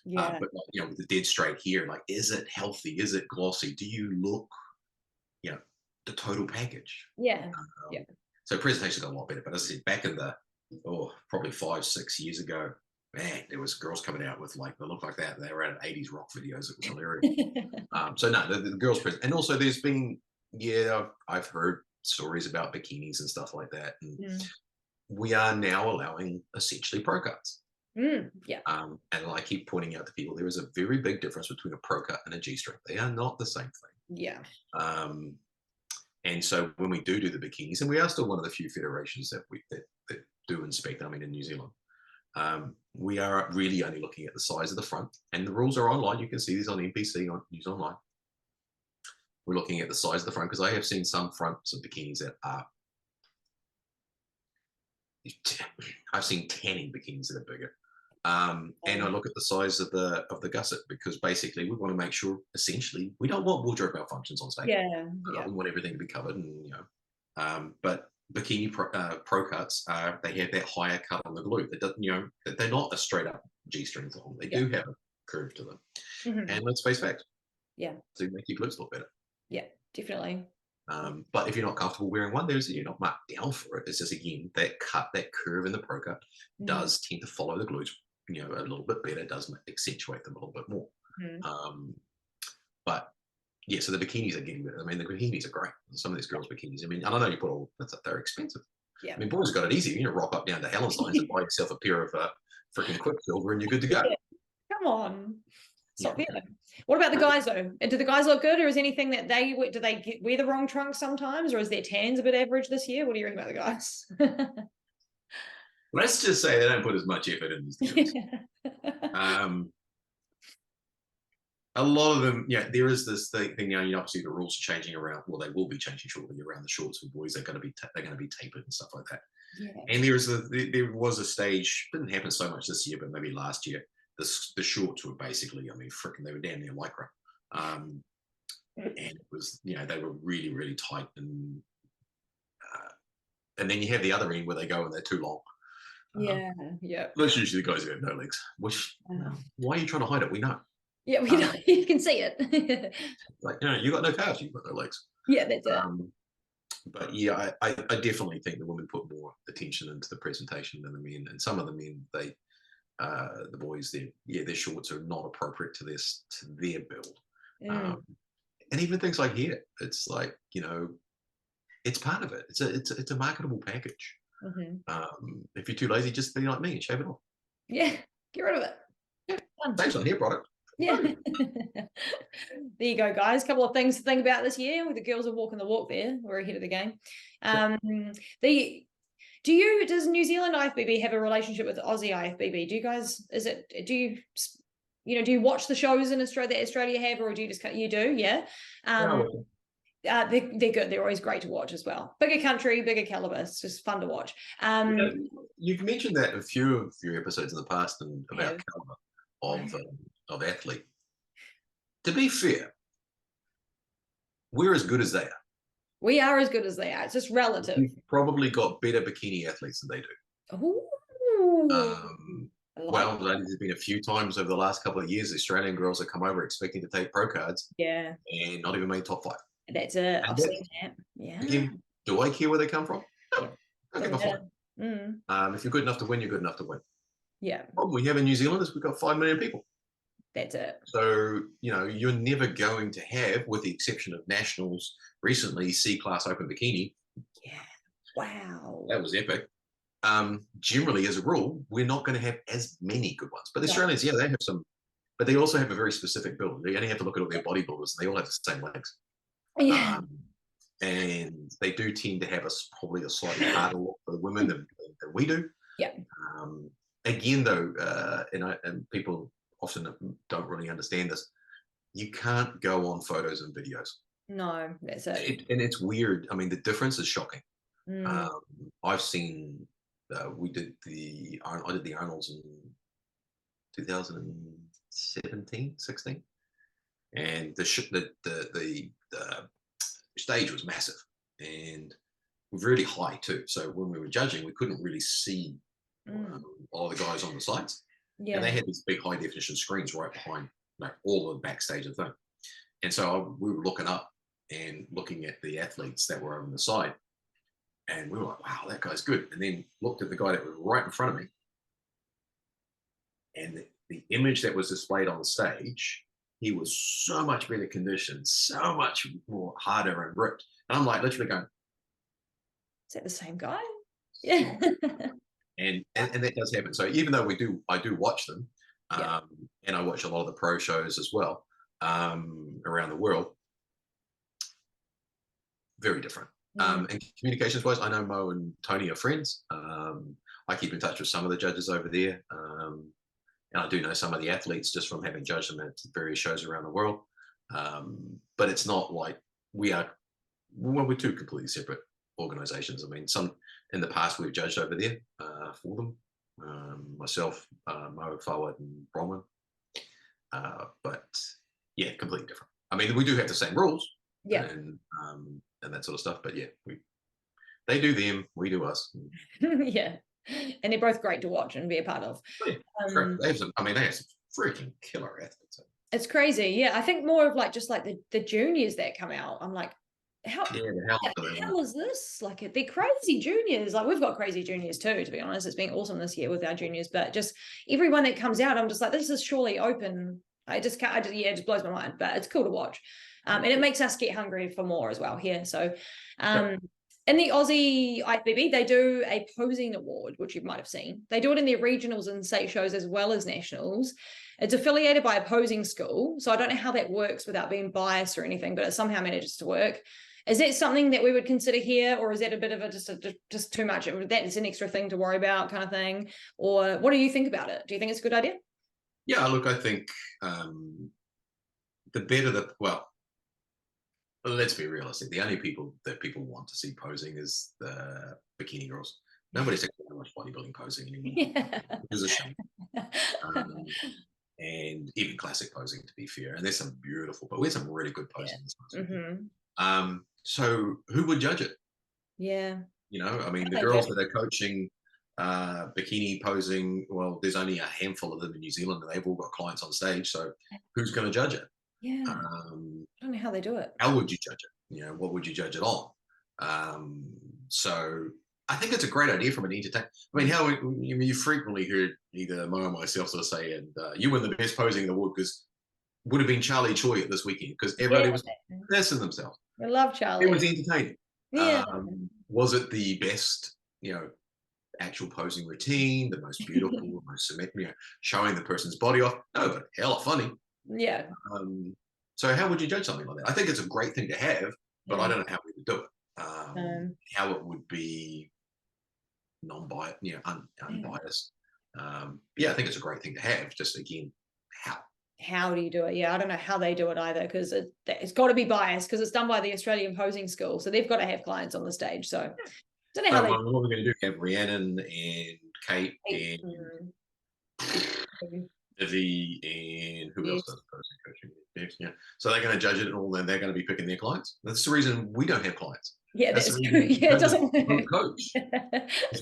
wow. But like, with the dead straight hair, like, is it healthy? Is it glossy? Do you look, the total package? So presentations got a lot better. But as I said, back in the probably 5-6 years ago, man, there was girls coming out with like, they look like that. They were at 80s rock videos. It was hilarious. So no, the girls present, and also there's been, I've heard stories about bikinis and stuff like that. And we are now allowing essentially pro cuts. And I keep pointing out to people, there is a very big difference between a pro cut and a G-string. They are not the same thing. And so when we do the bikinis, and we are still one of the few federations that do inspect, I mean, in New Zealand, we are really only looking at the size of the front, and the rules are online. You can see these on NPC, on News Online. We're looking at the size of the front, because I have seen some fronts of bikinis that are, I've seen tanning bikinis that are bigger. And I look at the size of the gusset, because basically we want to make sure, essentially, we don't want wardrobe malfunctions on stage. We want everything to be covered, and but bikini pro cuts they have that higher cut on the glute. It doesn't, they're not a straight up G-string thong. They do have a curve to them. And let's face facts. Yeah. To make your glutes look better. Yeah, definitely. But if you're not comfortable wearing one, you're not marked down for it. It's just, again, that cut, that curve in the pro cut does tend to follow the glutes, a little bit better. It does accentuate them a little bit more. But yeah, so the bikinis are getting better. I mean, the bikinis are great. Some of these girls' bikinis. I mean, I don't know, you put all they're expensive. Yeah. I mean, boys have got it easy. Rock up down to Hallenstein's and buy yourself a pair of freaking Quicksilver, and you're good to go. Come on. Stop there. What about the guys though? Do the guys look good, or is anything that do they wear the wrong trunks sometimes, or is their tans a bit average this year? What do you reckon about the guys? Let's just say they don't put as much effort in these deals. A lot of them, there is this thing. Obviously the rules are changing around. Well, they will be changing shortly around the shorts for boys. They're going to be tapered and stuff like that. Yeah. And there was a stage. Didn't happen so much this year, but maybe last year. The shorts were basically, freaking, they were damn near lycra. And it was, they were really, really tight. And then you have the other end where they go and they're too long. Yeah. Those usually the guys who have no legs. Which, why are you trying to hide it? We know. Yeah, we know. You can see it. You got no calves, you've got no legs. Yeah, that's it. But yeah, I definitely think the women put more attention into the presentation than the men. And some of the men, the boys, their shorts are not appropriate to their build. And even things like hair, it's like, it's part of it. It's a marketable package. If you're too lazy, just be like me and shave it off. Yeah, get rid of it. Yeah, thanks on hair product. Yeah. There you go, guys. A couple of things to think about this year. The girls are walking the walk there. We're ahead of the game. Does New Zealand IFBB have a relationship with Aussie IFBB? Do you watch the shows in Australia that Australia have, or do you just you do? Yeah. They're good. They're always great to watch as well. Bigger country, bigger caliber. It's just fun to watch. You've mentioned that a few episodes in the past and about caliber of athlete. To be fair, we're as good as they are. We are as good as they are. It's just relative. We've probably got better bikini athletes than they do. Ooh. There's been a few times over the last couple of years, Australian girls have come over expecting to take pro cards. Yeah. And not even made top 5. That's it. I've seen that. Yeah. Again, do I care where they come from? No. I don't give a fuck. If you're good enough to win, you're good enough to win. Yeah. The problem we have in New Zealand is we've got 5 million people. That's it. So, you're never going to have, with the exception of nationals recently, C-class open bikini. Yeah. Wow. That was epic. Generally, as a rule, we're not going to have as many good ones. But the Australians, they have some, but they also have a very specific build. They only have to look at all their bodybuilders, and they all have the same legs. Yeah. And they do tend to have probably a slightly harder look for the women than we do. Yeah. Again, though, and people often don't really understand this, you can't go on photos and videos. No, that's it. And it's weird. I mean, the difference is shocking. I've seen. I did the Arnold's in 2017, 16, and the stage was massive and really high too. So when we were judging, we couldn't really see all the guys on the sides. Yeah. And they had these big high definition screens right behind all the backstage of the thing. And so we were looking up and looking at the athletes that were on the side. And we were like, wow, that guy's good. And then looked at the guy that was right in front of me. And the image that was displayed on the stage, he was so much better conditioned, so much more harder and ripped. And I'm like, literally going, is that the same guy? Yeah. and that does happen. So even though I do watch them, and I watch a lot of the pro shows as well around the world, very different. And communications wise, I know Mo and Tony are friends. I keep in touch with some of the judges over there. And I do know some of the athletes just from having judged them at various shows around the world. But it's not like we're two completely separate organizations. I mean, in the past we've judged over there for them. Myself, Mo, Forward, and Bronwyn. But yeah, completely different. I mean, we do have the same rules. Yeah. And that sort of stuff. But yeah, they do them, we do us. Yeah, and they're both great to watch and be a part of. Oh, yeah, they have some, I mean, they have some freaking killer athletes. It's crazy. Yeah, I think more of like just like the juniors that come out. I'm like, how the hell is this? Like, they're crazy juniors. Like, we've got crazy juniors too, to be honest. It's been awesome this year with our juniors, but just everyone that comes out, I'm just like, this is surely open. I just can't, yeah, it just blows my mind, but it's cool to watch. And it makes us get hungry for more as well here. So, in the Aussie IFBB, they do a posing award, which you might have seen. They do it in their regionals and state shows as well as nationals. It's affiliated by a posing school, so I don't know how that works without being biased or anything, but it somehow manages to work. Is that something that we would consider here, or is that a bit of a just too much? That's an extra thing to worry about, kind of thing. Or what do you think about it? Do you think it's a good idea? Yeah, look, I think the better the let's be realistic. The only people that people want to see posing is the bikini girls. Nobody's taking that much bodybuilding posing anymore. Yeah. It's a shame. And even classic posing, to be fair. And there's some beautiful, but we have some really good posing. Yeah. So who would judge it? Yeah. You know, I mean, the girls that are coaching bikini posing, well, there's only a handful of them in New Zealand, and they've all got clients on stage. So who's going to judge it? Yeah. I don't know how they do it. How would you judge it? You know, what would you judge it on? So I think it's a great idea from an entertainment. I mean, you frequently heard either Mo or myself sort of say, and you win the best posing in the world, because would have been Charlie Choi at this weekend, because everybody was pissing themselves. I love Charlie. It was entertaining. Yeah. Was it the best, actual posing routine, the most beautiful, most symmetric, showing the person's body off? No, but hella funny. Yeah. So how would you judge something like that? I think it's a great thing to have, but I don't know how we would do it. How it would be non-biased, unbiased. I think it's a great thing to have. Just again, how do you do it? Yeah, I don't know how they do it either, because it's got to be biased, because it's done by the Australian Posing School, so they've got to have clients on the stage. So I don't know how they. What we're going to do? Have Rhiannon and Kate and Vivi and who else does posing coaching? Yeah. So they're going to judge it, and they're going to be picking their clients. That's the reason we don't have clients. Yeah, that's true. Yeah, it doesn't work. Coach.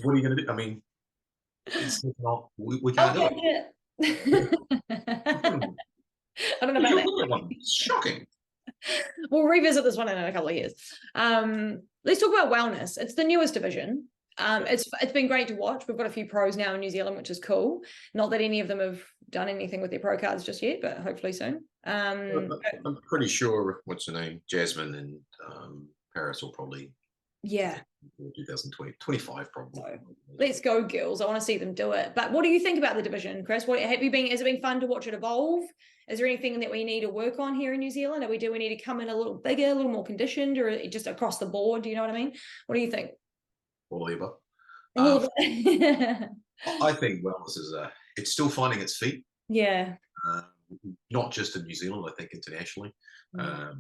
What are you going to do? I mean, we can't do it. I don't know about that. It's shocking. We'll revisit this one in a couple of years. Let's talk about wellness. It's the newest division. It's been great to watch. We've got a few pros now in New Zealand, which is cool. Not that any of them have done anything with their pro cards just yet, but hopefully soon. I'm pretty sure, what's her name, Jasmine and Paris will probably 2025 probably. So, let's go, girls. I want to see them do it. But what do you think about the division, Chris? Has it been fun to watch it evolve? Is there anything that we need to work on here in New Zealand? Do we need to come in a little bigger, a little more conditioned, or just across the board? Do you know what I mean? What do you think? All the above. I think wellness is it's still finding its feet. Yeah. Not just in New Zealand, I think internationally. I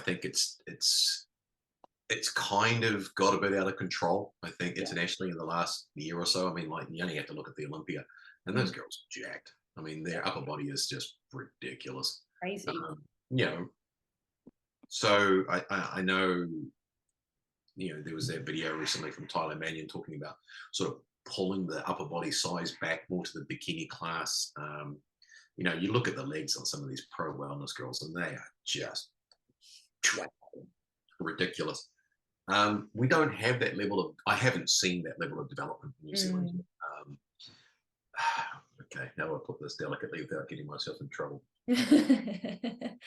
think it's kind of got a bit out of control, I think, internationally in the last year or so. I mean, like, you only have to look at the Olympia, and those girls are jacked. I mean, their upper body is just ridiculous. Crazy. So I know, there was that video recently from Tyler Mannion talking about sort of pulling the upper body size back more to the bikini class. You look at the legs on some of these pro wellness girls, and they are just ridiculous. We don't have that level of, I haven't seen that level of development in New Zealand. Okay, how do I put this delicately without getting myself in trouble? The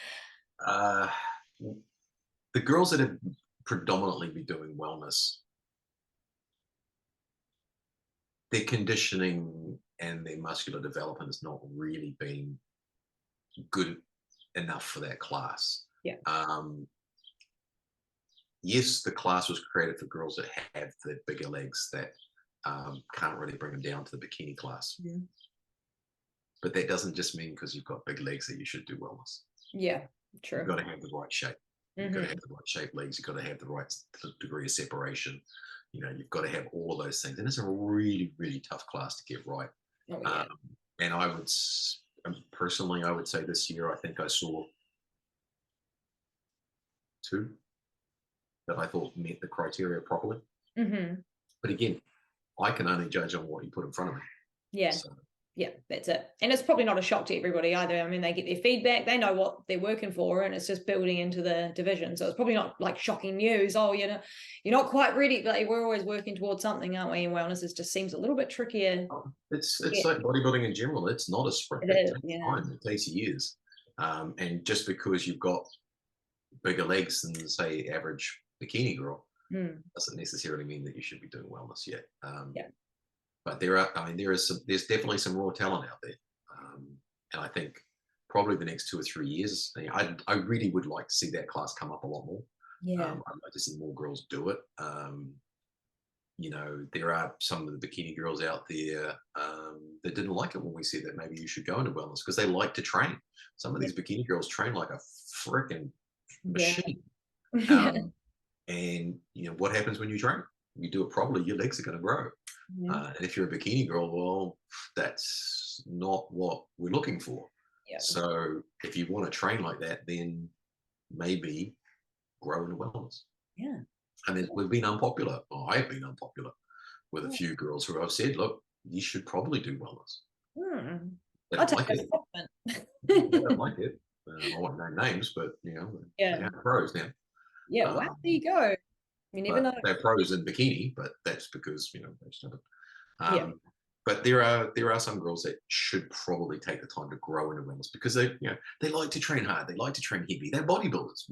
girls that have predominantly been doing wellness, their conditioning and their muscular development has not really been good enough for that class. Yeah. Yes, the class was created for girls that have the bigger legs that can't really bring them down to the bikini class. Yeah. But that doesn't just mean because you've got big legs that you should do wellness. Yeah, true. You've got to have the right shape. You've got to have the right shaped legs. You've got to have the right degree of separation. You've got to have all of those things. And it's a really, really tough class to get right. Oh, yeah. And I would say this year, I think I saw 2 that I thought met the criteria properly. But again, I can only judge on what you put in front of me. Yeah. So. Yeah, that's it. And it's probably not a shock to everybody either. I mean, they get their feedback, they know what they're working for, and it's just building into the division. So it's probably not like shocking news. Oh, you know, you're not quite ready, but we're always working towards something, aren't we? And wellness just seems a little bit trickier. It's like bodybuilding in general. It's not a sprint. It takes time. It takes years. And just because you've got bigger legs than, say, average bikini girl, doesn't necessarily mean that you should be doing wellness yet. But there's definitely some raw talent out there, and I think probably the next 2 or 3 years, I really would like to see that class come up a lot more. I'd like to see more girls do it. You know, there are some of the bikini girls out there that didn't like it when we said that maybe you should go into wellness because they like to train. Some of these bikini girls train like a freaking machine. And you know what happens when you train? You do it properly, your legs are going to grow. And if you're a bikini girl, well, that's not what we're looking for. So if you want to train like that, then maybe grow into wellness. I mean, we've been unpopular. Well, I've been unpopular with a few girls who I've said, look, you should probably do wellness. I'll take it. They don't like it. I won't name names, but you know, they have pros now. Well, there you go. You never know. They're pros in bikini, but that's because you know they started. But there are some girls that should probably take the time to grow into wellness because they like to train hard, they like to train heavy. They're bodybuilders,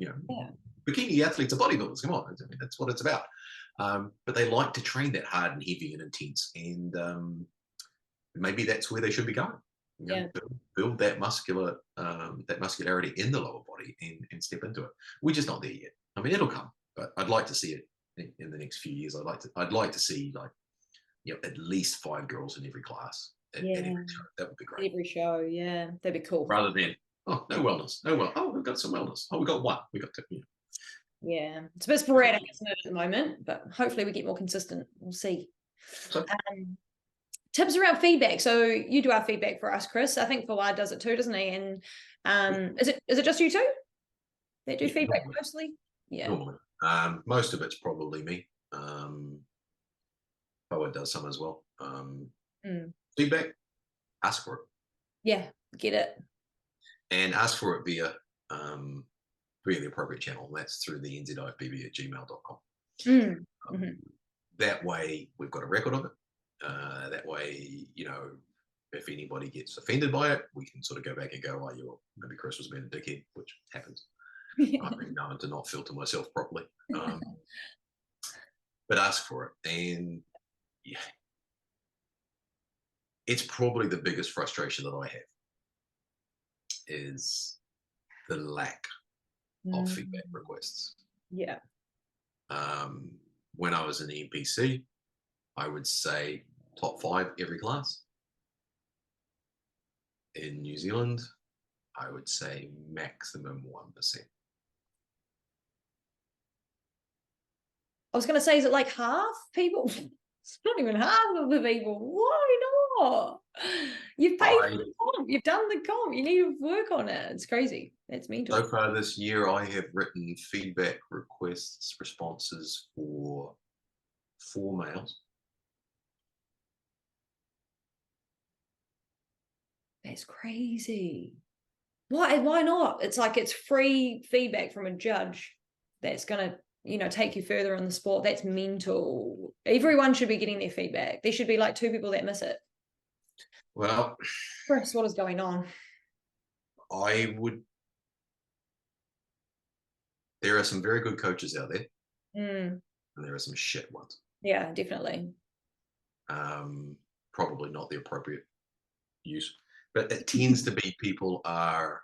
bikini athletes are bodybuilders. Come on, I mean that's what it's about. But they like to train that hard and heavy and intense, and maybe that's where they should be going. Build that muscularity in the lower body and step into it. We're just not there yet. I mean, it'll come, but I'd like to see it in the next few years. I'd like to see at least 5 girls in every class at every show. That would be great. Every show, that'd be cool. Rather than no wellness. Oh, we've got some wellness. Oh, we got one. We got 2. It's a bit sporadic, isn't it, at the moment? But hopefully we get more consistent. We'll see. So, tips around feedback. So you do our feedback for us, Chris. I think Fawad does it too, doesn't he? And is it just you two that do feedback mostly? Normally. Most of it's probably me. Fawad does some as well. Feedback, ask for it. Get it. And ask for it via the appropriate channel. That's through the NZIFBB@gmail.com. That way we've got a record of it. That way, if anybody gets offended by it, we can sort of go back and go, maybe Chris was being a dickhead, which happens. I've been known to not filter myself properly. But ask for it. And it's probably the biggest frustration that I have is the lack of feedback requests. When I was in the NPC, I would say top 5 every class. In New Zealand, I would say maximum 1%. I was going to say, is it like half people? It's not even half of the people. Why not? You've paid for the comp. You've done the comp. You need to work on it. It's crazy. That's mental. So far this year, I have written feedback responses for 4 males. That's crazy. Why not? It's like it's free feedback from a judge that's going to take you further in the sport. That's mental. Everyone should be getting their feedback. There should be like 2 people that miss it. Well, Chris, what is going on? There are some very good coaches out there. And there are some shit ones. Yeah, definitely. Probably not the appropriate use. But it tends to be people are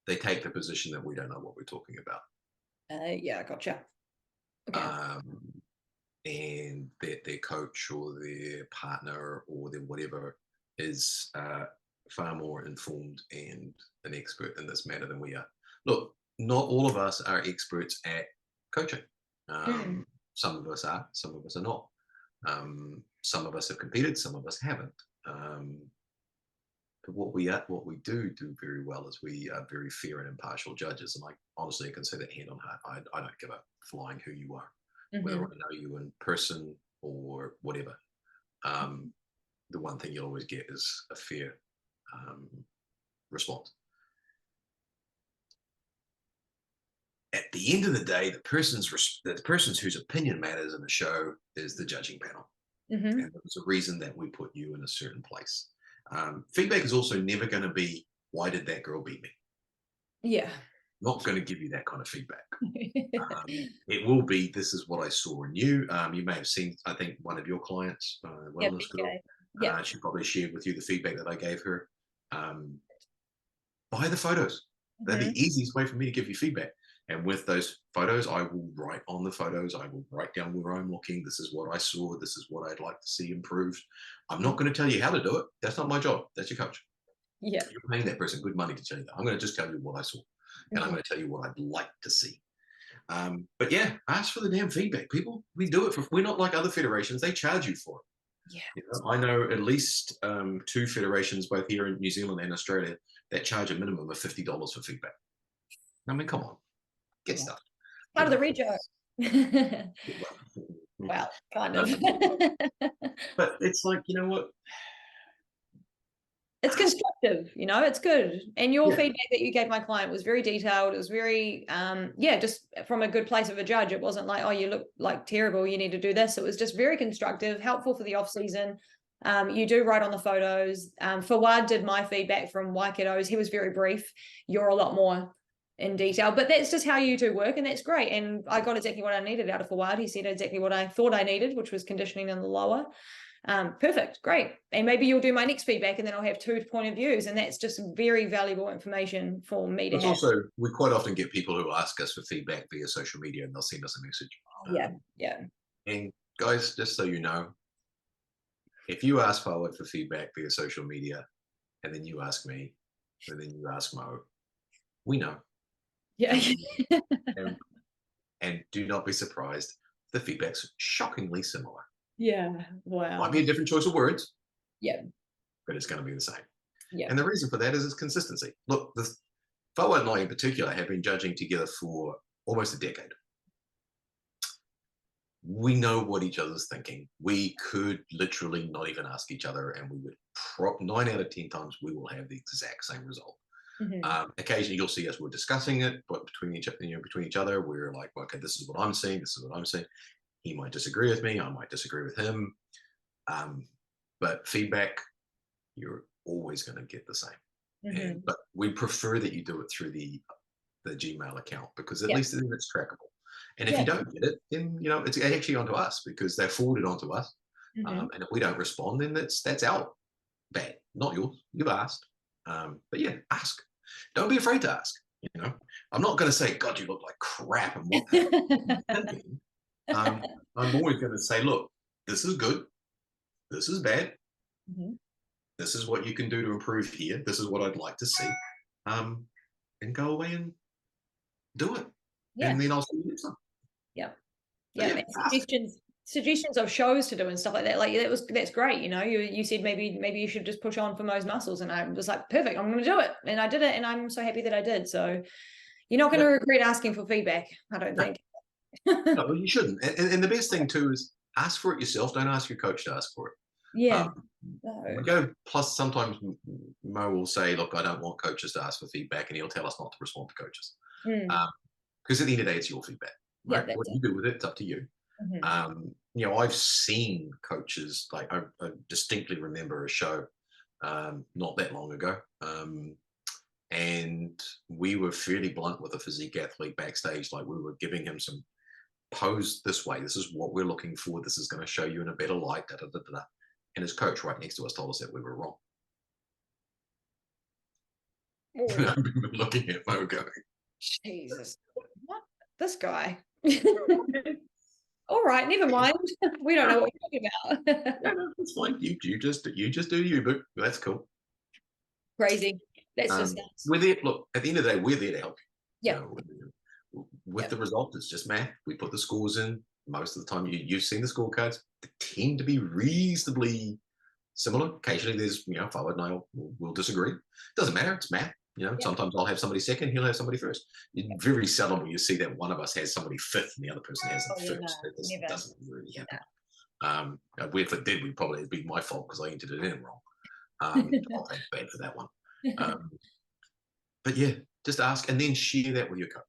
they take the position that we don't know what we're talking about. Gotcha. Okay. And their coach or their partner or their whatever is far more informed and an expert in this matter than we are. Look, not all of us are experts at coaching. Some of us are, some of us are not. Some of us have competed, some of us haven't. But what we do very well is we are very fair and impartial judges. And I honestly can say that hand on heart, I don't give a flying who you are, whether I know you in person or whatever. The one thing you'll always get is a fair response. At the end of the day, the person's whose opinion matters in the show is the judging panel. And there's a reason that we put you in a certain place. Feedback is also never going to be, why did that girl beat me? Yeah. Not going to give you that kind of feedback. It will be, this is what I saw in you. You may have seen, I think, one of your clients, wellness girl. She probably shared with you the feedback that I gave her. Buy the photos. They're the easiest way for me to give you feedback. And with those photos, I will write on the photos. I will write down where I'm looking. This is what I saw. This is what I'd like to see improved. I'm not going to tell you how to do it. That's not my job. That's your coach. Yeah. You're paying that person good money to tell you that. I'm going to just tell you what I saw. And I'm going to tell you what I'd like to see. But yeah, ask for the damn feedback, people. We do it we're not like other federations. They charge you for it. Yeah. You know, I know at least 2 federations, both here in New Zealand and Australia, that charge a minimum of $50 for feedback. I mean, come on. Get stuff. Part of the rejo. Well, kind of. But it's like, you know what? It's constructive, you know, it's good. And your feedback that you gave my client was very detailed. It was very, just from a good place of a judge. It wasn't like, oh, you look like terrible, you need to do this. It was just very constructive, helpful for the off season. You do write on the photos. Fawad did my feedback from Waikato's. He was very brief. You're a lot more in detail, but that's just how you two work, and that's great. And I got exactly what I needed out of Fawad. He said exactly what I thought I needed, which was conditioning in the lower. Perfect, great. And maybe you'll do my next feedback, and then I'll have 2 point of views, and that's just very valuable information for me to have. Also, we quite often get people who ask us for feedback via social media, and they'll send us a message. Yeah. And guys, just so you know, if you ask Fawad for feedback via social media, and then you ask me, and then you ask Mo, we know. Yeah. And do not be surprised. The feedback's shockingly similar. Yeah. Wow. Might be a different choice of words. Yeah. But it's going to be the same. Yeah. And the reason for that is its consistency. Look, Fawad and I in particular have been judging together for almost a decade. We know what each other's thinking. We could literally not even ask each other, and we would 9 out of 10 times we will have the exact same result. Occasionally you'll see us, we're discussing it, but between each other, we're like, okay, this is what I'm seeing, this is what I'm seeing. He might disagree with me, I might disagree with him. But feedback, you're always going to get the same. But we prefer that you do it through the Gmail account, because at least then it's trackable. And if you don't get it, then it's actually onto us, because they're forwarded onto us. And if we don't respond, then that's our bad, not yours. You've asked. But yeah, ask. Don't be afraid to ask. I'm not going to say, God, you look like crap, and what the thinking. I'm always going to say, look, this is good, this is bad, this is what you can do to improve here, this is what I'd like to see, and go away and do it. And then I'll see you next time. Suggestions of shows to do and stuff like that. Like that's great. You said maybe you should just push on for Mo's muscles, and I was like, perfect, I'm going to do it, and I did it, and I'm so happy that I did. So you're not going to regret asking for feedback, I don't think. No, well, you shouldn't. And the best thing too is ask for it yourself. Don't ask your coach to ask for it. Yeah. We go. Plus, sometimes Mo will say, "Look, I don't want coaches to ask for feedback," and he'll tell us not to respond to coaches. Because at the end of the day, it's your feedback. Right? What you do with it's up to you. I've seen coaches, like I distinctly remember a show not that long ago, and we were fairly blunt with a physique athlete backstage. Like, we were giving him some pose this way. This is what we're looking for. This is going to show you in a better light. And his coach right next to us told us that we were wrong. I remember looking at Mo going, Jesus, what? This guy. All right, never mind. We don't know what we're talking about. No, it's fine. You just do you, but that's cool. Crazy. That's just we're there. Look, at the end of the day, we're there to help you. Yeah. With the result, it's just math. We put the scores in. Most of the time, you've seen the scorecards. They tend to be reasonably similar. Occasionally there's, Fawad and I will disagree. Doesn't matter, it's math. Sometimes I'll have somebody second, he'll have somebody first. Very seldom will you see that one of us has somebody fifth and the other person has them first. It doesn't really happen. If it did, it'd be my fault because I entered it in wrong. I'll take bad for that one. But yeah, just ask and then share that with your coach.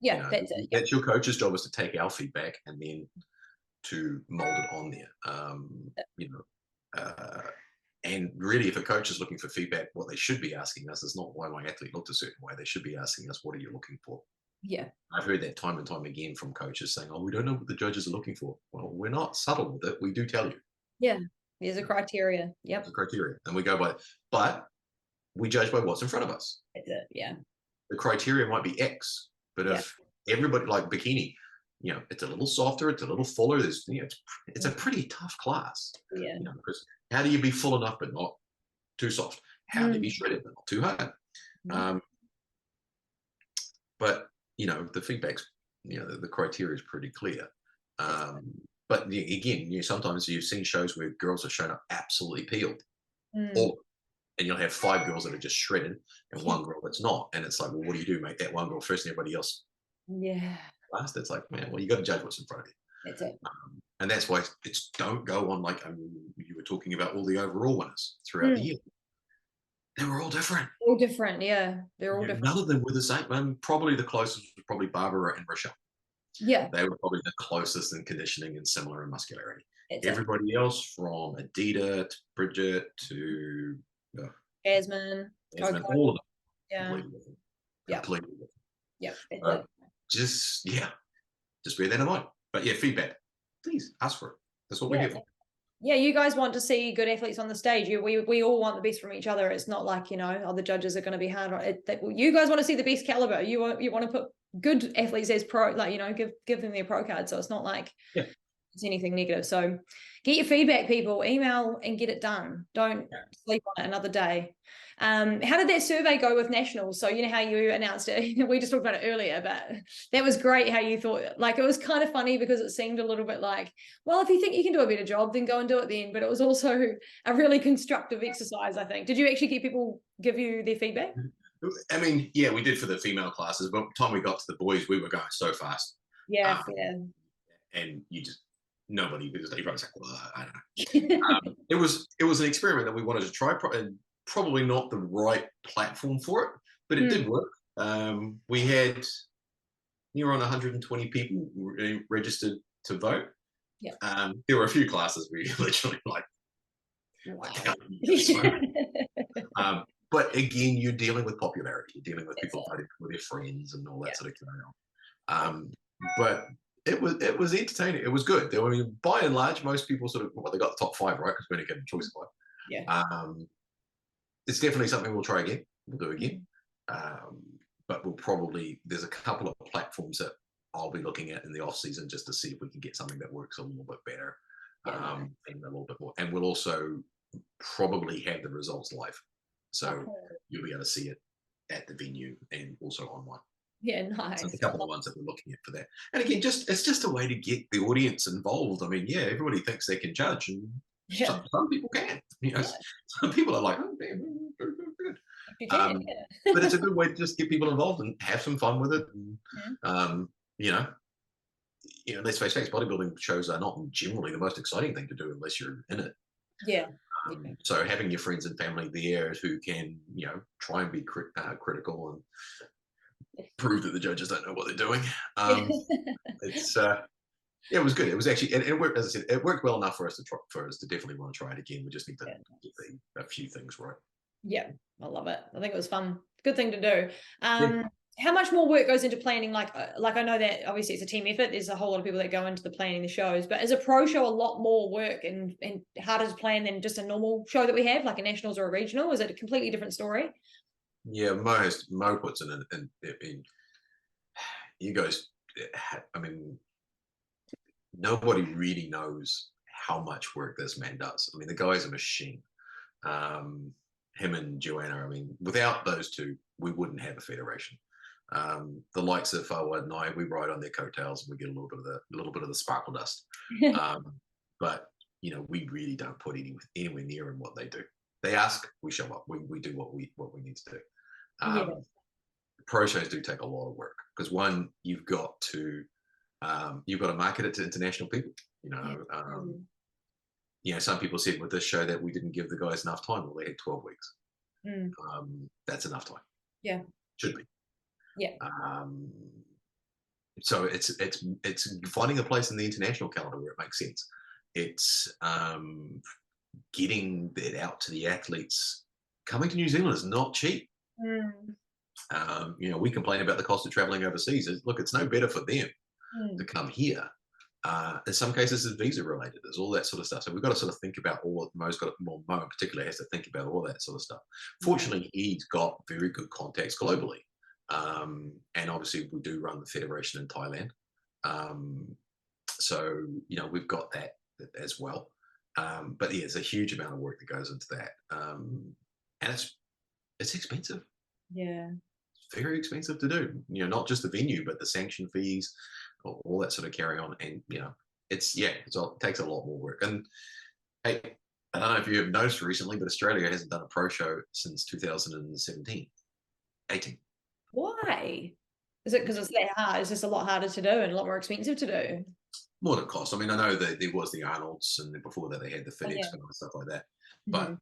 Yeah, that's it. That's your coach's job, is to take our feedback and then to mold it on there. And really, if a coach is looking for feedback, what they should be asking us is not why my athlete looked a certain way. They should be asking us, what are you looking for? Yeah. I've heard that time and time again from coaches saying, oh, we don't know what the judges are looking for. Well, we're not subtle with it. We do tell you. Yeah. There's a criteria. Yep. There's a criteria. And we go by it. But we judge by what's in front of us. That's it. Yeah. The criteria might be X, but if everybody, like bikini, it's a little softer, it's a little fuller. There's, it's a pretty tough class. Yeah. Because how do you be full enough but not too soft? How do you be shredded but not too hard? But the feedback's, the criteria is pretty clear. But again, sometimes you've seen shows where girls are shown up absolutely peeled, and you'll have 5 girls that are just shredded and 1 girl that's not, and it's like, well, what do you do? Make that 1 girl first and everybody else last? It's like, man, well, you got to judge what's in front of you. That's it. And that's why it's don't go on like you were talking about all the overall winners throughout the year. They were all different. All different, yeah. They're all different. None of them were the same. Probably the closest was probably Barbara and Rochelle. Yeah. They were probably the closest in conditioning and similar in muscularity. Everybody else, from Adita to Bridget to Jasmine, all of them. Yeah. Completely different. Yeah. Just bear that in mind. But yeah, feedback. Please ask for it. That's what we're here for. Yeah, you guys want to see good athletes on the stage. We all want the best from each other. It's not like, the judges are going to be hard. You guys want to see the best caliber. You want to put good athletes as pro, give them their pro card. So it's not like it's anything negative. So get your feedback, people. Email and get it done. Don't sleep on it another day. How did that survey go with nationals? So how you announced it, we just talked about it earlier, but that was great how you thought, it was kind of funny because it seemed a little bit like, well, if you think you can do a better job, then go and do it then. But it was also a really constructive exercise, I think. Did you actually get people give you their feedback? I mean, yeah, we did for the female classes, but by the time we got to the boys, we were going so fast. Yeah, and nobody was like, I don't know. It was an experiment that we wanted to try, and probably not the right platform for it, but it did work. We had near on 120 people registered to vote. Yeah. There were a few classes where you literally but again, you're dealing with popularity. You're dealing with people voting with their friends and all that sort of carry on. But it was entertaining. It was good. I mean, by and large, most people they got the top 5 right because we didn't get a choice 5. Yeah. It's definitely something we'll try again. We'll do again. But there's a couple of platforms that I'll be looking at in the off season just to see if we can get something that works a little bit better, and a little bit more. And we'll also probably have the results live, so you'll be able to see it at the venue and also online. Yeah, nice. So a couple of ones that we're looking at for that. And again, it's just a way to get the audience involved. I mean, everybody thinks they can judge, and some people can. Some people are like, oh, damn, good. But it's a good way to just get people involved and have some fun with it. And, let's face it, bodybuilding shows are not generally the most exciting thing to do unless you're in it. Yeah. So having your friends and family there who can, try and be critical and prove that the judges don't know what they're doing. It was good. It was actually, and it worked. As I said, it worked well enough for us to definitely want to try it again. We just need to get a few things right. Yeah, I love it. I think it was fun. Good thing to do. How much more work goes into planning? Like I know that obviously it's a team effort. There's a whole lot of people that go into the planning the shows, but is a pro show a lot more work and harder to plan than just a normal show that we have, like a nationals or a regional? Is it a completely different story? Yeah, Mo puts in you guys. I mean, nobody really knows how much work this man does. I mean, the guy's a machine. Him and Joanna, I mean, without those two, we wouldn't have a federation. The likes of Fawad and I, we ride on their coattails and we get a little bit of the sparkle dust. But we really don't put anywhere near in what they do. They ask, we show up, we do what we need to do. Yeah. Pro shows do take a lot of work, because one, you've got to market it to international people. Some people said with this show that we didn't give the guys enough time. Well, they had 12 weeks. That's enough time. Yeah. Should be. Yeah. So it's finding a place in the international calendar where it makes sense. It's getting that out to the athletes. Coming to New Zealand is not cheap. We complain about the cost of traveling overseas. Look, it's no better for them to come here. In some cases, it's visa related. There's all that sort of stuff. So we've got to sort of think about Mo in particular has to think about all that sort of stuff. Fortunately, he's got very good contacts globally. And obviously we do run the federation in Thailand. So, we've got that as well. But yeah, there's a huge amount of work that goes into that. And it's expensive. Yeah. It's very expensive to do, not just the venue, but the sanction fees, all that sort of carry on. And, it takes a lot more work. And hey, I don't know if you have noticed recently, but Australia hasn't done a pro show since 2017, 18. Why? Is it because it's that hard? It's just a lot harder to do and a lot more expensive to do? More than cost. I mean, I know that there was the Arnolds, and before that they had the FedEx and stuff like that. But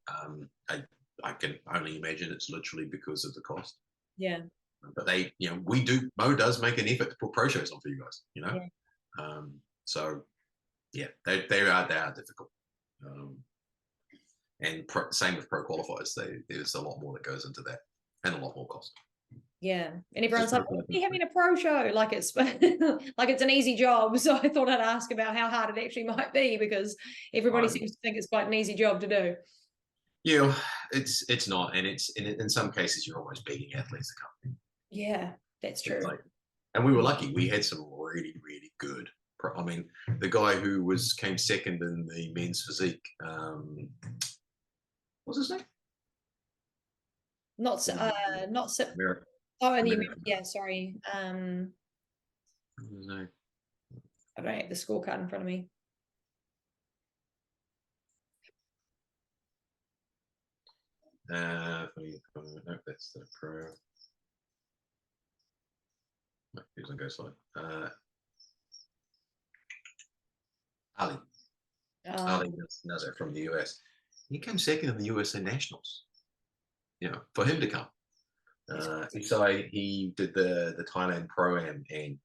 I can only imagine it's literally because of the cost. Yeah. But Mo does make an effort to put pro shows on for you guys, Yeah. So yeah, they are difficult. And same with pro qualifiers. There's a lot more that goes into that, and a lot more cost. Yeah, and everyone's like, "Why are you having a pro show? Like it's like it's an easy job." So I thought I'd ask about how hard it actually might be, because everybody seems to think it's quite an easy job to do. Yeah, it's not, and it's in some cases you're almost begging athletes to come. Yeah, that's true. And we were lucky; we had some really, really good. I mean, the guy who came second in the men's physique, what's his name? Not America. Oh, and sorry. No. I don't have the scorecard in front of me. No, that's the pro. He doesn't go slow. Ali. Ali Nazar from the US. He came second in the USA Nationals. For him to come. He did the Thailand Pro-Am and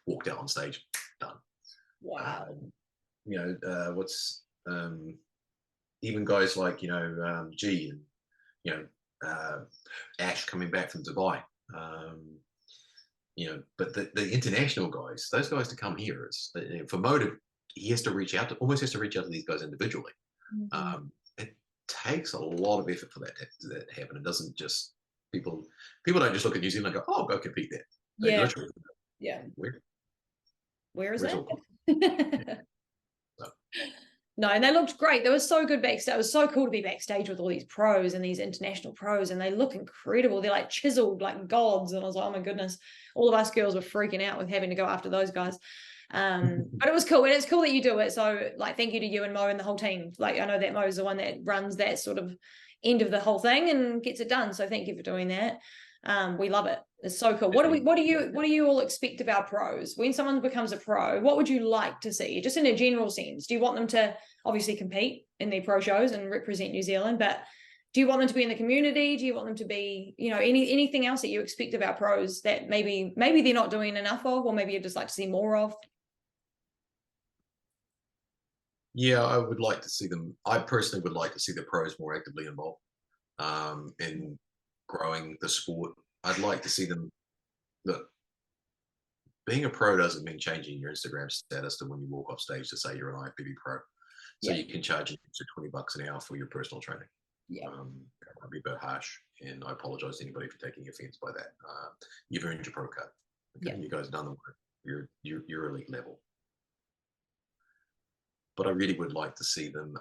walked out on stage. Done. Wow. Even guys like G and Ash coming back from Dubai. But the international guys, those guys to come here is for Motive. He has to reach out to these guys individually. It takes a lot of effort for that to happen. It doesn't just people don't just look at New Zealand and go, "Oh, go compete there." They literally, Where is that? No, and they looked great. They were so good backstage. It was so cool to be backstage with all these pros and these international pros, and they look incredible. They're like chiseled like gods. And I was like, oh my goodness, all of us girls were freaking out with having to go after those guys. But it was cool, and it's cool that you do it. So thank you to you and Mo and the whole team. I know that Mo's the one that runs that sort of end of the whole thing and gets it done. So thank you for doing that. We love it. It's so cool. What do you all expect of our pros when someone becomes a pro? What would you like to see, just in a general sense? Do you want them to obviously compete in their pro shows and represent New Zealand, but do you want them to be in the community? Do you want them to be, anything else that you expect of our pros that maybe they're not doing enough of, or maybe you'd just like to see more of? Yeah, I would like to see them. I personally would like to see the pros more actively involved in growing the sport. I'd like to see them. Look, being a pro doesn't mean changing your Instagram status to when you walk off stage to say you're an IFBB pro. So you can charge an extra $20 an hour for your personal training. Yeah, that might be a bit harsh, and I apologize to anybody for taking offense by that. You've earned your pro card. Okay? You guys have done the work. You're elite level. But I really would like to see them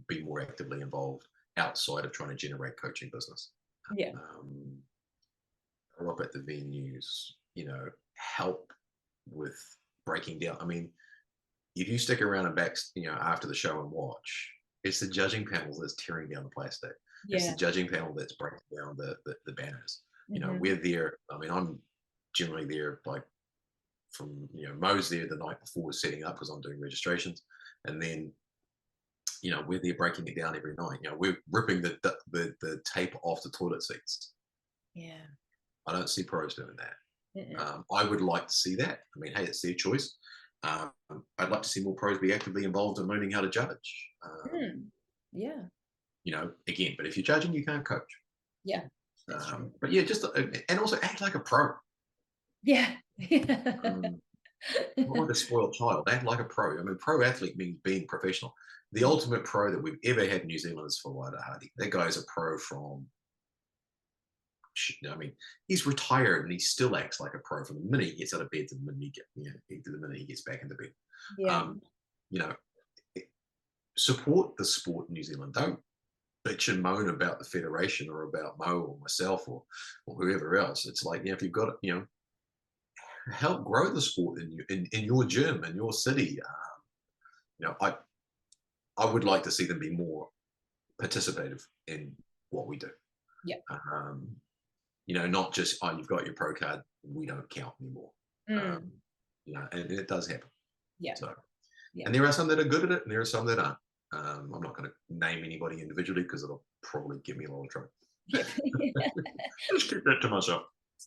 be more actively involved outside of trying to generate coaching business. Yeah. Up at the venues, help with breaking down. I mean, if you stick around and back, after the show and watch, it's the judging panel that's tearing down the plastic. It's the judging panel that's breaking down the banners. We're there. I mean, I'm generally there like from, Mo's there the night before setting up because I'm doing registrations. And then, we're there breaking it down every night. We're ripping the tape off the toilet seats. Yeah. I don't see pros doing that. I would like to see that. I mean, hey, it's their choice. I'd like to see more pros be actively involved in learning how to judge. Yeah. Again, but if you're judging, you can't coach. Yeah. But yeah, and also act like a pro. Yeah. Not like a spoiled child. Act like a pro. I mean, pro athlete means being professional. The ultimate pro that we've ever had in New Zealand is Whaida Hardy. That guy's a pro from, I mean, he's retired and he still acts like a pro from the minute he gets out of bed to the minute he gets back into bed. Yeah. Support the sport in New Zealand. Don't bitch and moan about the federation or about Mo or myself or whoever else. It's like, if you've got it, help grow the sport in your gym, in your city. I would like to see them be more participative in what we do. Yeah. Not just, you've got your pro card, we don't count anymore. And it does happen. Yeah. So, and there are some that are good at it, and there are some that aren't. I'm not going to name anybody individually because it'll probably get me in a lot of trouble. Just keep that to myself.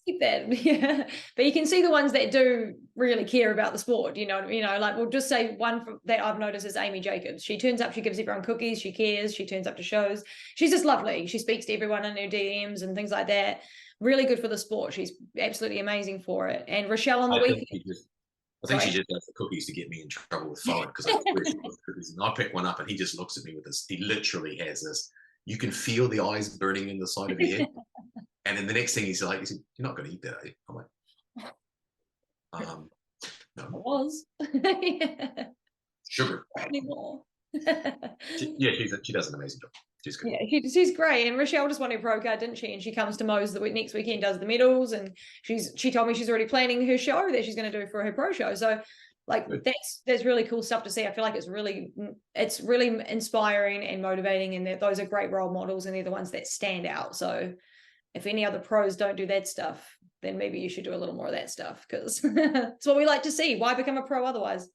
Keep that, yeah. But you can see the ones that do really care about the sport. Like we'll just say one that I've noticed is Amy Jacobs. She turns up, she gives everyone cookies, she cares, she turns up to shows. She's just lovely. She speaks to everyone in her DMs and things like that. Really good for the sport. She's absolutely amazing for it. And Rochelle on the weekend. I think she just does the cookies to get me in trouble with Fowen because I cookies and I pick one up and he just looks at me with this. He literally has this. You can feel the eyes burning in the side of your head. And then the next thing he's like, "You're not going to eat that, are you?" I'm like, no. It was. Sugar. Anymore. She does an amazing job. She's good. Yeah, she's great. And Rochelle just won her pro card, didn't she? And she comes to Mo's the next weekend, does the medals, and she told me she's already planning her show that she's going to do for her pro show. So, like, that's really cool stuff to see. I feel like it's really inspiring and motivating, and those are great role models, and they're the ones that stand out. So, if any other pros don't do that stuff, then maybe you should do a little more of that stuff because it's what we like to see. Why become a pro otherwise?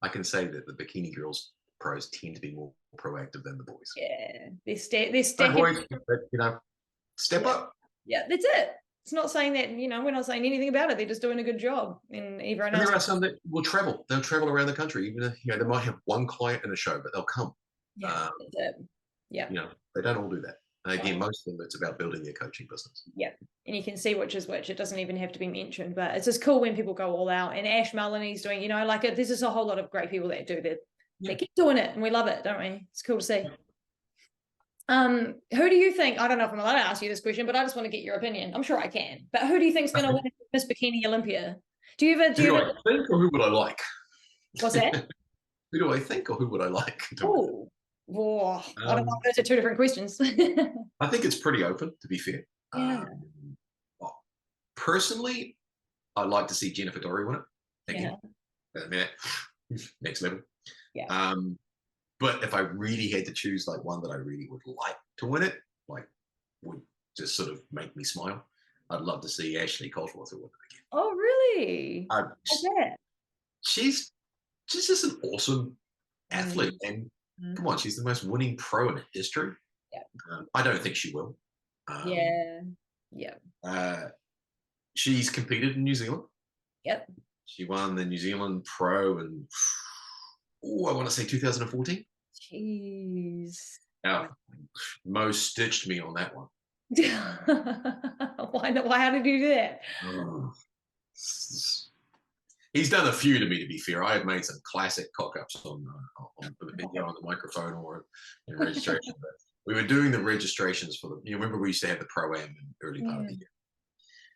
I can say that the bikini girls pros tend to be more proactive than the boys. Yeah, they're stacking. Boys, step up. Yeah, that's it. It's not saying that, we're not saying anything about it. They're just doing a good job. And everyone else. There are some that will travel. They'll travel around the country. Even if, they might have one client in a show, but they'll come. Yeah, that's it. Yeah. They don't all do that. And again, most of them, it's about building their coaching business. Yeah. And you can see which is which. It doesn't even have to be mentioned, but it's just cool when people go all out. And Ash Mullany's doing, there's just a whole lot of great people that do that. They keep doing it and we love it, don't we? It's cool to see. Who do you think, I don't know if I'm allowed to ask you this question, but I just want to get your opinion. I'm sure I can. But who do you think is going to win Miss Bikini Olympia? Do you ever think or who would I like? What's that? Who do I think or who would I like? Oh, I don't know. Those are two different questions. I think it's pretty open, to be fair. Yeah. Personally, I'd like to see Jennifer Dory win it. Again, next level. Yeah. But if I really had to choose like one that I really would like to win it, like would just sort of make me smile, I'd love to see Ashley Coulterworth win it again. Oh, really? She's just an awesome athlete, and come on, she's the most winning pro in history. Yeah. I don't think she will. She's competed in New Zealand. Yep. She won the New Zealand Pro in, I want to say 2014. Jeez. Now, Mo stitched me on that one. Why? How did you do that? He's done a few to me, to be fair. I have made some classic cock-ups on the microphone or in registration. But we were doing the registrations for the, remember we used to have the Pro-Am in the early part of the year.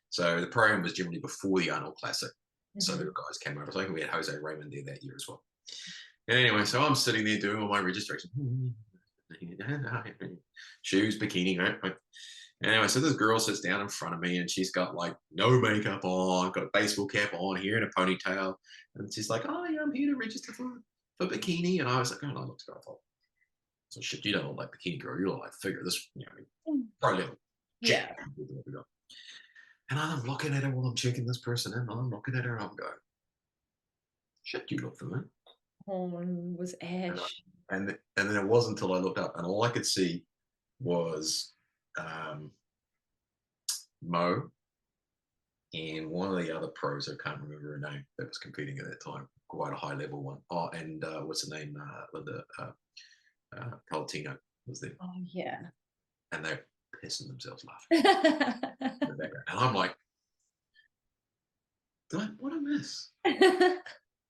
So the Pro-Am was generally before the Arnold Classic. So the guys came over. So I think we had Jose Raymond there that year as well. And anyway, so I'm sitting there doing all my registration. Shoes, bikini, right? Anyway, so this girl sits down in front of me and she's got like no makeup on, got a baseball cap on, hair in a ponytail. And she's like, "Oh, yeah, I'm here to register for for bikini, and I was like, oh, no, I looked at her, I thought, so shit, you don't look like bikini girl, you look like figure this, pro level. Yeah. And I'm looking at her while I'm checking this person in, and I'm looking at her, and I'm going, shit, you look familiar. Was Ash. And then it wasn't until I looked up, and all I could see was Mo and one of the other pros, I can't remember her name, that was competing at that time, quite a high level one. Oh, and what's her name? Linda Palatino was there. Oh, yeah. And they're pissing themselves laughing in the background. And I'm like, what I miss?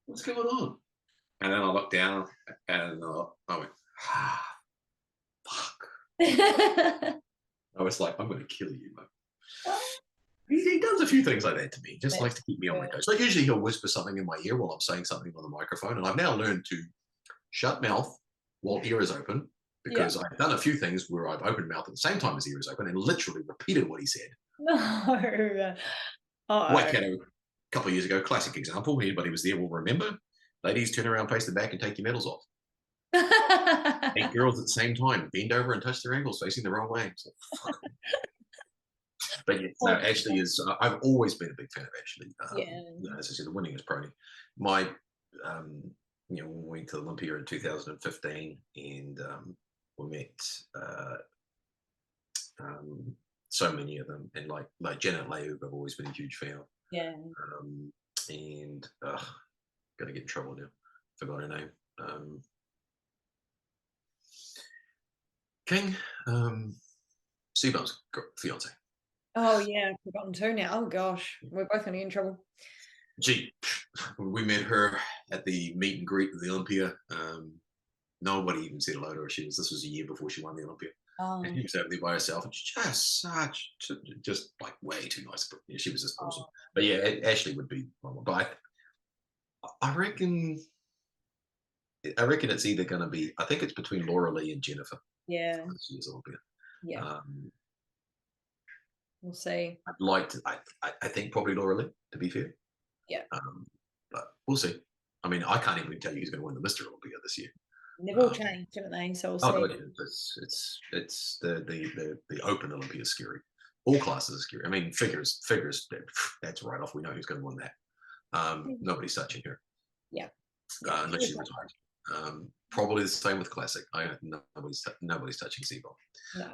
What's going on? And then I looked down and I went, fuck. I was like, I'm going to kill you, man. He does a few things like that to me. He just likes to keep me on my toes. So usually he'll whisper something in my ear while I'm saying something on the microphone. And I've now learned to shut mouth while ear is open, because I've done a few things where I've opened mouth at the same time as ear is open and literally repeated what he said. No. Waikato, a couple of years ago, classic example. Anybody was there will remember. Ladies, turn around, face the back, and take your medals off. 8 girls at the same time, bend over and touch their ankles facing the wrong way. So, fuck. But yeah, no, Ashley is. I've always been a big fan of Ashley. As I said, the winning is pony. My, we went to Olympia in 2015, and we met so many of them, and like Janet Leigh, I've always been a huge fan. Yeah. And gonna get in trouble now. Forgot her name. King, Seabone's fiance. Oh yeah, I've forgotten too now. Oh gosh, we're both gonna get in trouble. Gee, we met her at the meet and greet of the Olympia. Nobody even said hello to her. This was a year before she won the Olympia. And she was over there by herself, and she's just like way too nice. She was just awesome. But yeah, Ashley would be one. But I reckon it's either going to be. I think it's between Laura Lee and Jennifer. Yeah. This year's Olympia. Yeah. We'll see. I'd like to. I think probably Laura Lee, to be fair. Yeah. But we'll see. I mean, I can't even tell you who's going to win the Mr. Olympia this year. They've all changed, haven't they? So we'll see. Oh, it's the Open Olympia is scary. All classes are scary. I mean, figures. That's right off. We know who's going to win that. Nobody's touching her. Yeah. Unless she retires. Probably the same with classic. Nobody's touching Seabold. No.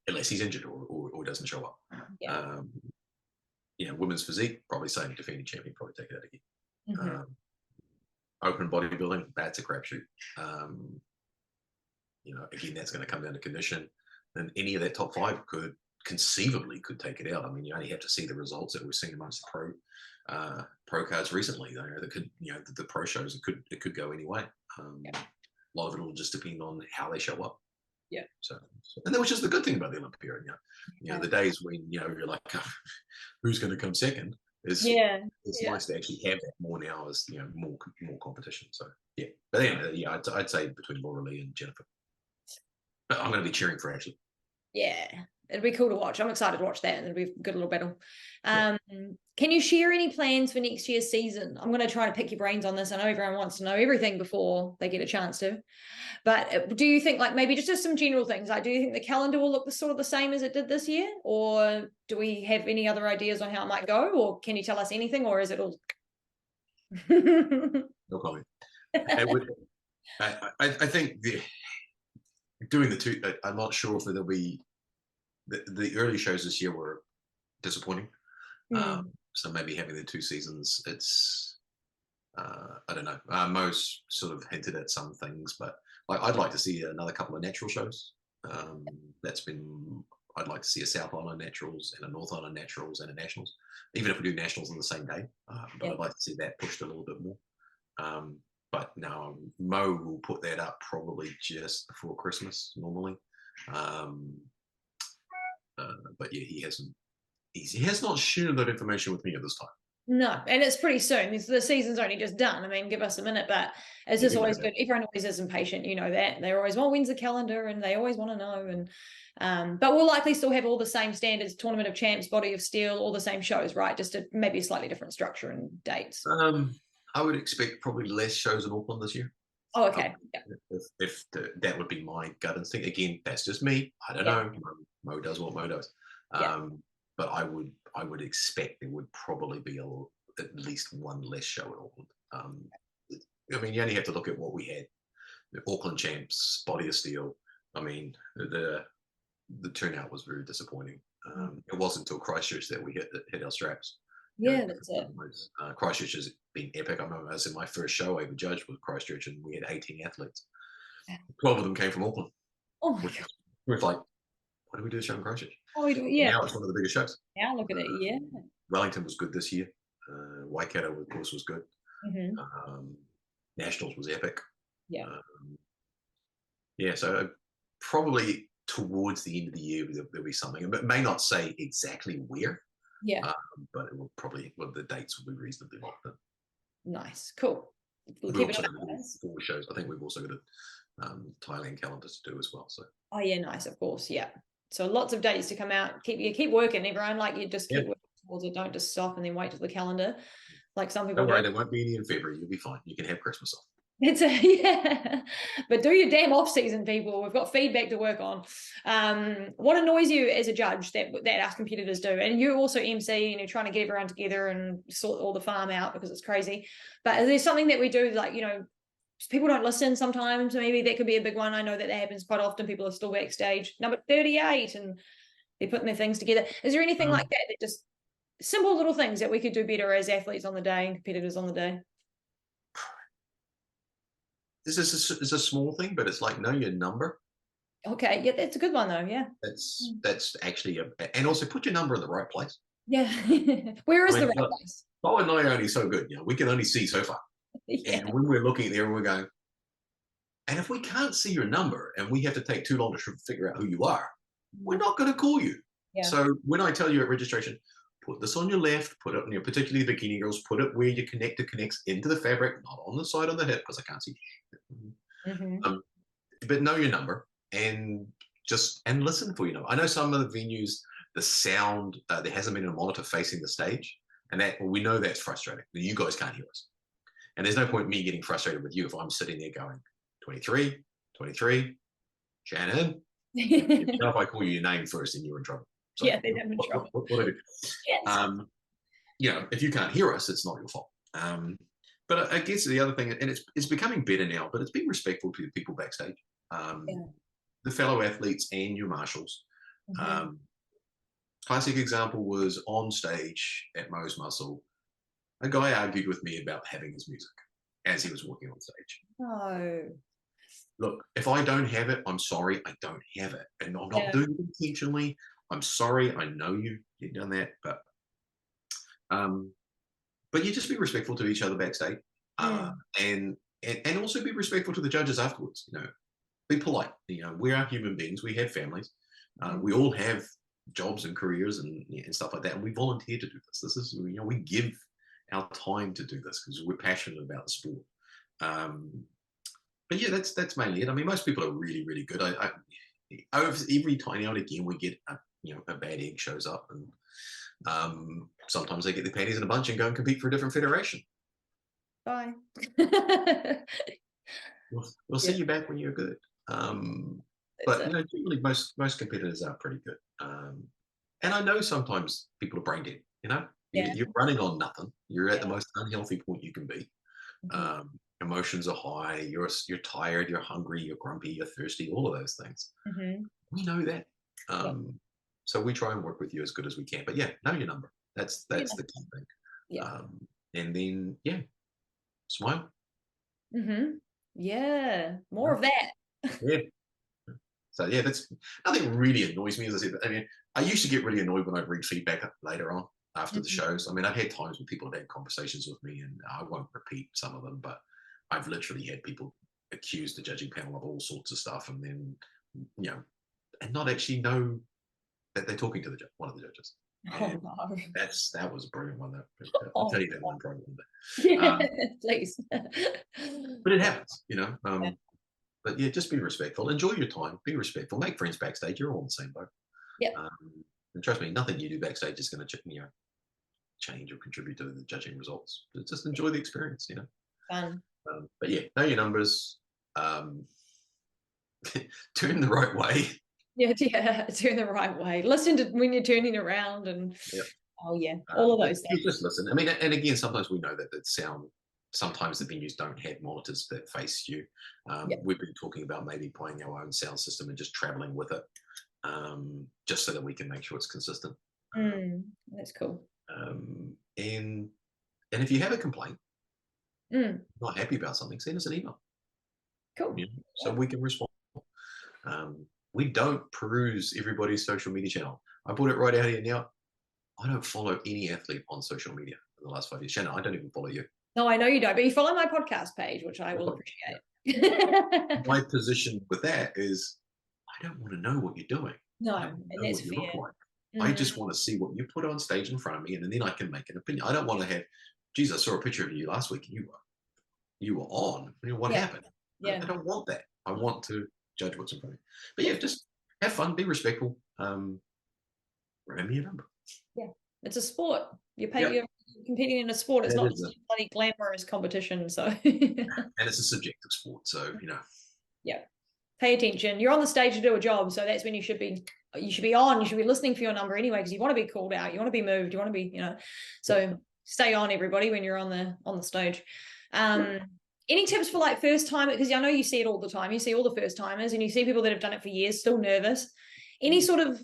Unless he's injured or doesn't show up. Yeah. Women's physique, probably same defending champion, probably take it out again. Mm-hmm. Open bodybuilding, that's a crapshoot. Again, that's going to come down to condition. And any of that top 5 could conceivably take it out. I mean, you only have to see the results that we've seen amongst the pro cards recently. That could, the pro shows, it could go any way. A lot of it will just depend on how they show up. Yeah. So and that was just the good thing about the Olympia. The days when you're like, who's going to come second? It's nice to actually have that more now as more competition. So yeah, but anyway, I'd say between Laura Lee and Jennifer. But I'm going to be cheering for Ashley. Yeah, it'll be cool to watch. I'm excited to watch that, and it'll be a good little battle. Can you share any plans for next year's season? I'm going to try to pick your brains on this. I know everyone wants to know everything before they get a chance to, but do you think maybe just some general things? Do you think the calendar will look sort of the same as it did this year, or do we have any other ideas on how it might go, or can you tell us anything, or is it all? No comment. I think doing the two. I'm not sure if there'll be the early shows this year were disappointing. So maybe having the 2 seasons, it's I don't know. Mo's sort of hinted at some things, but I'd like to see another couple of natural shows. I'd like to see a South Island Naturals and a North Island Naturals and a Nationals, even if we do Nationals on the same day. But I'd like to see that pushed a little bit more. But no, Mo will put that up probably just before Christmas normally. But yeah, he has not shared that information with me at this time. No, and it's pretty soon. The season's only just done. I mean, give us a minute, but it's just always good. Everyone always is impatient, that. They're always, when's the calendar? And they always want to know. And but we'll likely still have all the same standards, Tournament of Champs, Body of Steel, all the same shows, right? Just maybe a slightly different structure and dates. I would expect probably less shows in Auckland this year. Oh, okay. If that would be my gut instinct. Again, that's just me. I don't know. Mo does what Mo does. But I would expect there would probably be at least one less show in Auckland. I mean, you only have to look at what we had. The Auckland champs, Body of Steel. I mean, the turnout was very disappointing. It wasn't until Christchurch that we hit our straps. Yeah, that's it. Christchurch has been epic. I remember I was in my first show I ever judged with Christchurch, and we had 18 athletes. 12 of them came from Auckland. Oh my God. We were like, why do we do a show in Christchurch? Oh, we do, yeah. Now it's one of the biggest shows. Now look at it, yeah. Wellington was good this year. Waikato, of course, was good. Nationals was epic. Yeah. So probably towards the end of the year there'll be something. But it may not say exactly where. Yeah. But it will probably, the dates will be reasonably locked in. Nice. Cool. We'll keep it up. 4 shows. I think we've also got a Thailand calendar to do as well. So. Oh yeah, nice. Of course, yeah. So lots of dates to come out. Keep working, everyone. Like you just keep working towards it. Don't just stop and then wait till the calendar. Like some people. Don't worry, there won't be any in February. You'll be fine. You can have Christmas off. But do your damn off season, people. We've got feedback to work on. What annoys you as a judge that our competitors do? And you also MC and you're trying to get everyone together and sort all the farm out because it's crazy. But is there something that we do, like, people don't listen sometimes? Maybe that could be a big one. I know that happens quite often. People are still backstage, number 38, and they're putting their things together. Is there anything like that just simple little things that we could do better as athletes on the day and competitors on the day? This is a small thing, but it's like know your number. Okay, yeah, that's a good one though. Yeah, that's actually and also put your number in the right place. Yeah, where is the right place? Bo and I are only so good, we can only see so far. And when we're looking there, we're going, and if we can't see your number and we have to take too long to figure out who you are, we're not going to call you. So when I tell you at registration, put this on your left, put it on your, particularly the bikini girls, put it where your connector connects into the fabric, not on the side of the hip because I can't see. But know your number and listen for your number. I know some of the venues, the sound, there hasn't been a monitor facing the stage, and we know that's frustrating. You guys can't hear us. And there's no point in me getting frustrated with you if I'm sitting there going, 23, Shannon. If I call you your name first, then you're in trouble. So then I'm in trouble. What do I do? If you can't hear us, it's not your fault. But I guess the other thing, and it's becoming better now, but it's being respectful to the people backstage, the fellow athletes and your marshals. Classic example was on stage at Mo's Muscle. A guy argued with me about having his music as he was walking on stage. No. Look, if I don't have it, I'm sorry, I don't have it. And I'm not doing it intentionally. I'm sorry, I know you've done that, but you just be respectful to each other backstage, and also be respectful to the judges afterwards. Be polite. We are human beings. We have families. We all have jobs and careers and stuff like that, and we volunteer to do this. This is we give our time to do this because we're passionate about the sport. But yeah, that's mainly it. I mean, most people are really, really good. Every time now and again we get a bad egg shows up, and sometimes they get their panties in a bunch and go and compete for a different federation. Bye. We'll see you back when you're good. But generally most competitors are pretty good. And I know sometimes people are brain dead. You're running on nothing. You're at the most unhealthy point you can be. Emotions are high. You're tired. You're hungry. You're grumpy. You're thirsty. All of those things. We know that. So we try and work with you as good as we can. But know your number. That's the key thing. And then smile. More of that. So that's nothing really annoys me, as I said. I mean, I used to get really annoyed when I'd read feedback later on after the shows. I mean, I've had times when people have had conversations with me, and I won't repeat some of them, but I've literally had people accuse the judging panel of all sorts of stuff, and then and not actually know that they're talking to one of the judges. Oh no, that was a brilliant one. I'll tell you that one probably one day. Please. But it happens, But just be respectful. Enjoy your time. Be respectful. Make friends backstage. You're all in the same boat. And trust me, nothing you do backstage is going to change or contribute to the judging results. Just enjoy the experience, you know. Fun. But yeah, know your numbers. Turn the right way. Yeah, turn the right way. Listen to when you're turning around, and oh yeah, all of those things. Just listen. I mean, and again, sometimes we know that sometimes the venues don't have monitors that face you. We've been talking about maybe playing our own sound system and just traveling with it, just so that we can make sure it's consistent. That's cool. And if you have a complaint, not happy about something, send us an email. Cool. You know, so we can respond. We don't peruse everybody's social media channel. I put it right out here now. I don't follow any athlete on social media in the last 5 years. Shannon, I don't even follow you. No, I know you don't, but you follow my podcast page, which I will appreciate. My position with that is I don't want to know what you're doing. No, I don't and know that's what you fair. look like. I just want to see what you put on stage in front of me, and then I can make an opinion. I don't want to have, geez, I saw a picture of you last week and you were on. What happened? I don't want that. I want to judge what's in front of me. But yeah, just have fun, be respectful. Remember your number. Yeah, it's a sport. You're competing in a sport. It's not a bloody glamorous competition. So and it's a subjective sport. So pay attention. You're on the stage to do a job, so that's when you should be on. You should be listening for your number anyway, because you want to be called out. You want to be moved. You want to be, So stay on, everybody, when you're on the stage. Any tips for like first time? Because I know you see it all the time. You see all the first timers, and you see people that have done it for years, still nervous. Any sort of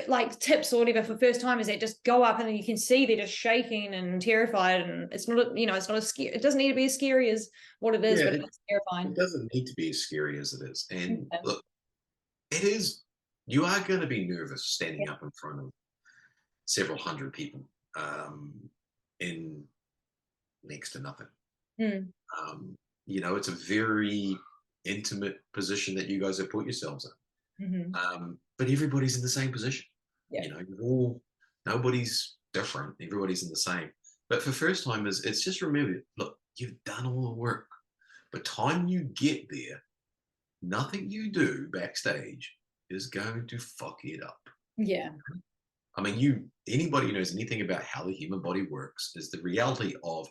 like tips or whatever for first timers that just go up and you can see they're just shaking and terrified, and it's not it's not as scary. It doesn't need to be as scary as what it is, but it's terrifying. It doesn't need to be as scary as it is. And look, it is. You are going to be nervous standing up in front of several hundred people in next to nothing. It's a very intimate position that you guys have put yourselves in. But everybody's in the same position. Nobody's different. Everybody's in the same. But for first timers, it's just remember, look, you've done all the work. By the time you get there, nothing you do backstage is going to fuck it up. Yeah. I mean, anybody who knows anything about how the human body works is the reality of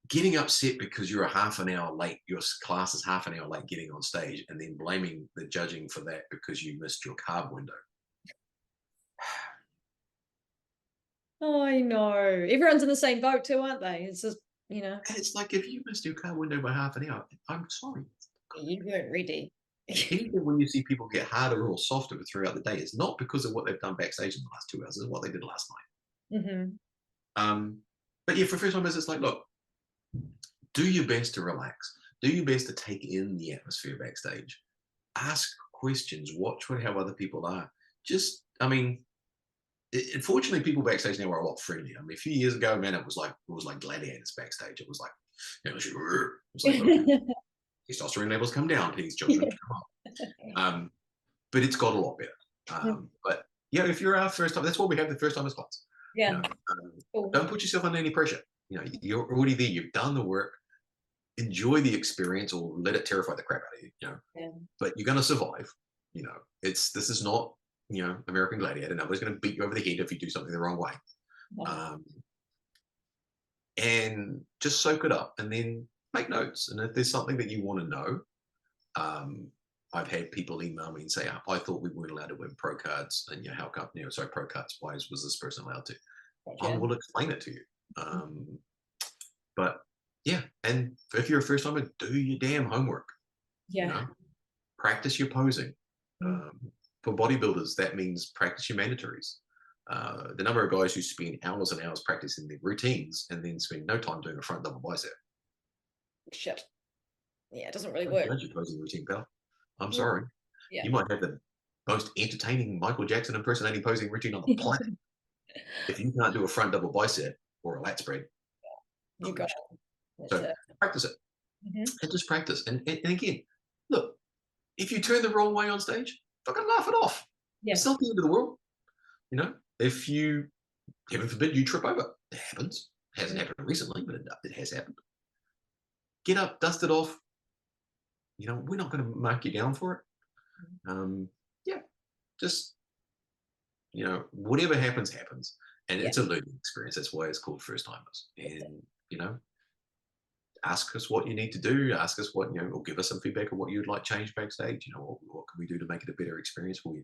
getting upset because you're a half an hour late, your class is half an hour late getting on stage, and then blaming the judging for that because you missed your carb window. Oh, I know. Everyone's in the same boat too, aren't they? It's just, And it's like, if you missed your carb window by half an hour, I'm sorry. You weren't ready. Even when you see people get harder or softer throughout the day, it's not because of what they've done backstage in the last 2 hours, it's what they did last night. But yeah, for first timers, it's like, look, do your best to relax. Do your best to take in the atmosphere backstage. Ask questions. Watch how other people are. Unfortunately, people backstage now are a lot friendlier. I mean, a few years ago, man, it was like gladiators backstage. It was like, testosterone levels come down, please, children. Come on. But it's got a lot better. But yeah, if you're our first time, that's what we have, the first timers class. Yeah. Don't put yourself under any pressure. You're already there. You've done the work. Enjoy the experience, or let it terrify the crap out of you. But you're going to survive. This is not American Gladiator. Nobody's going to beat you over the head if you do something the wrong way. And just soak it up, and then make notes. And if there's something that you want to know, I've had people email me and say, I thought we weren't allowed to win pro cards, and how come? Pro cards. Why was this person allowed to? I will explain it to you. But yeah, and if you're a first timer, do your damn homework. Practice your posing. For bodybuilders, that means practice your mandatories. The number of guys who spend hours and hours practicing their routines and then spend no time doing a front double bicep. Shit. Yeah, it doesn't really work. Your posing routine, pal. I'm sorry. Yeah. You might have the most entertaining Michael Jackson impersonating posing routine on the planet. If you can't do a front double bicep or a lat spread, you got it. So practice it. And just practice. And again, look, if you turn the wrong way on stage, fucking laugh it off. It's not the end of the world. If you, heaven forbid, you trip over, it happens. It hasn't happened recently, but it has happened. Get up, dust it off. We're not going to mark you down for it. Just, whatever happens, happens. And it's a learning experience. That's why it's called First Timers. And, you know, ask us what you need to do. Ask us what, you know, or give us some feedback on what you'd like changed backstage. You know, what can we do to make it a better experience for you?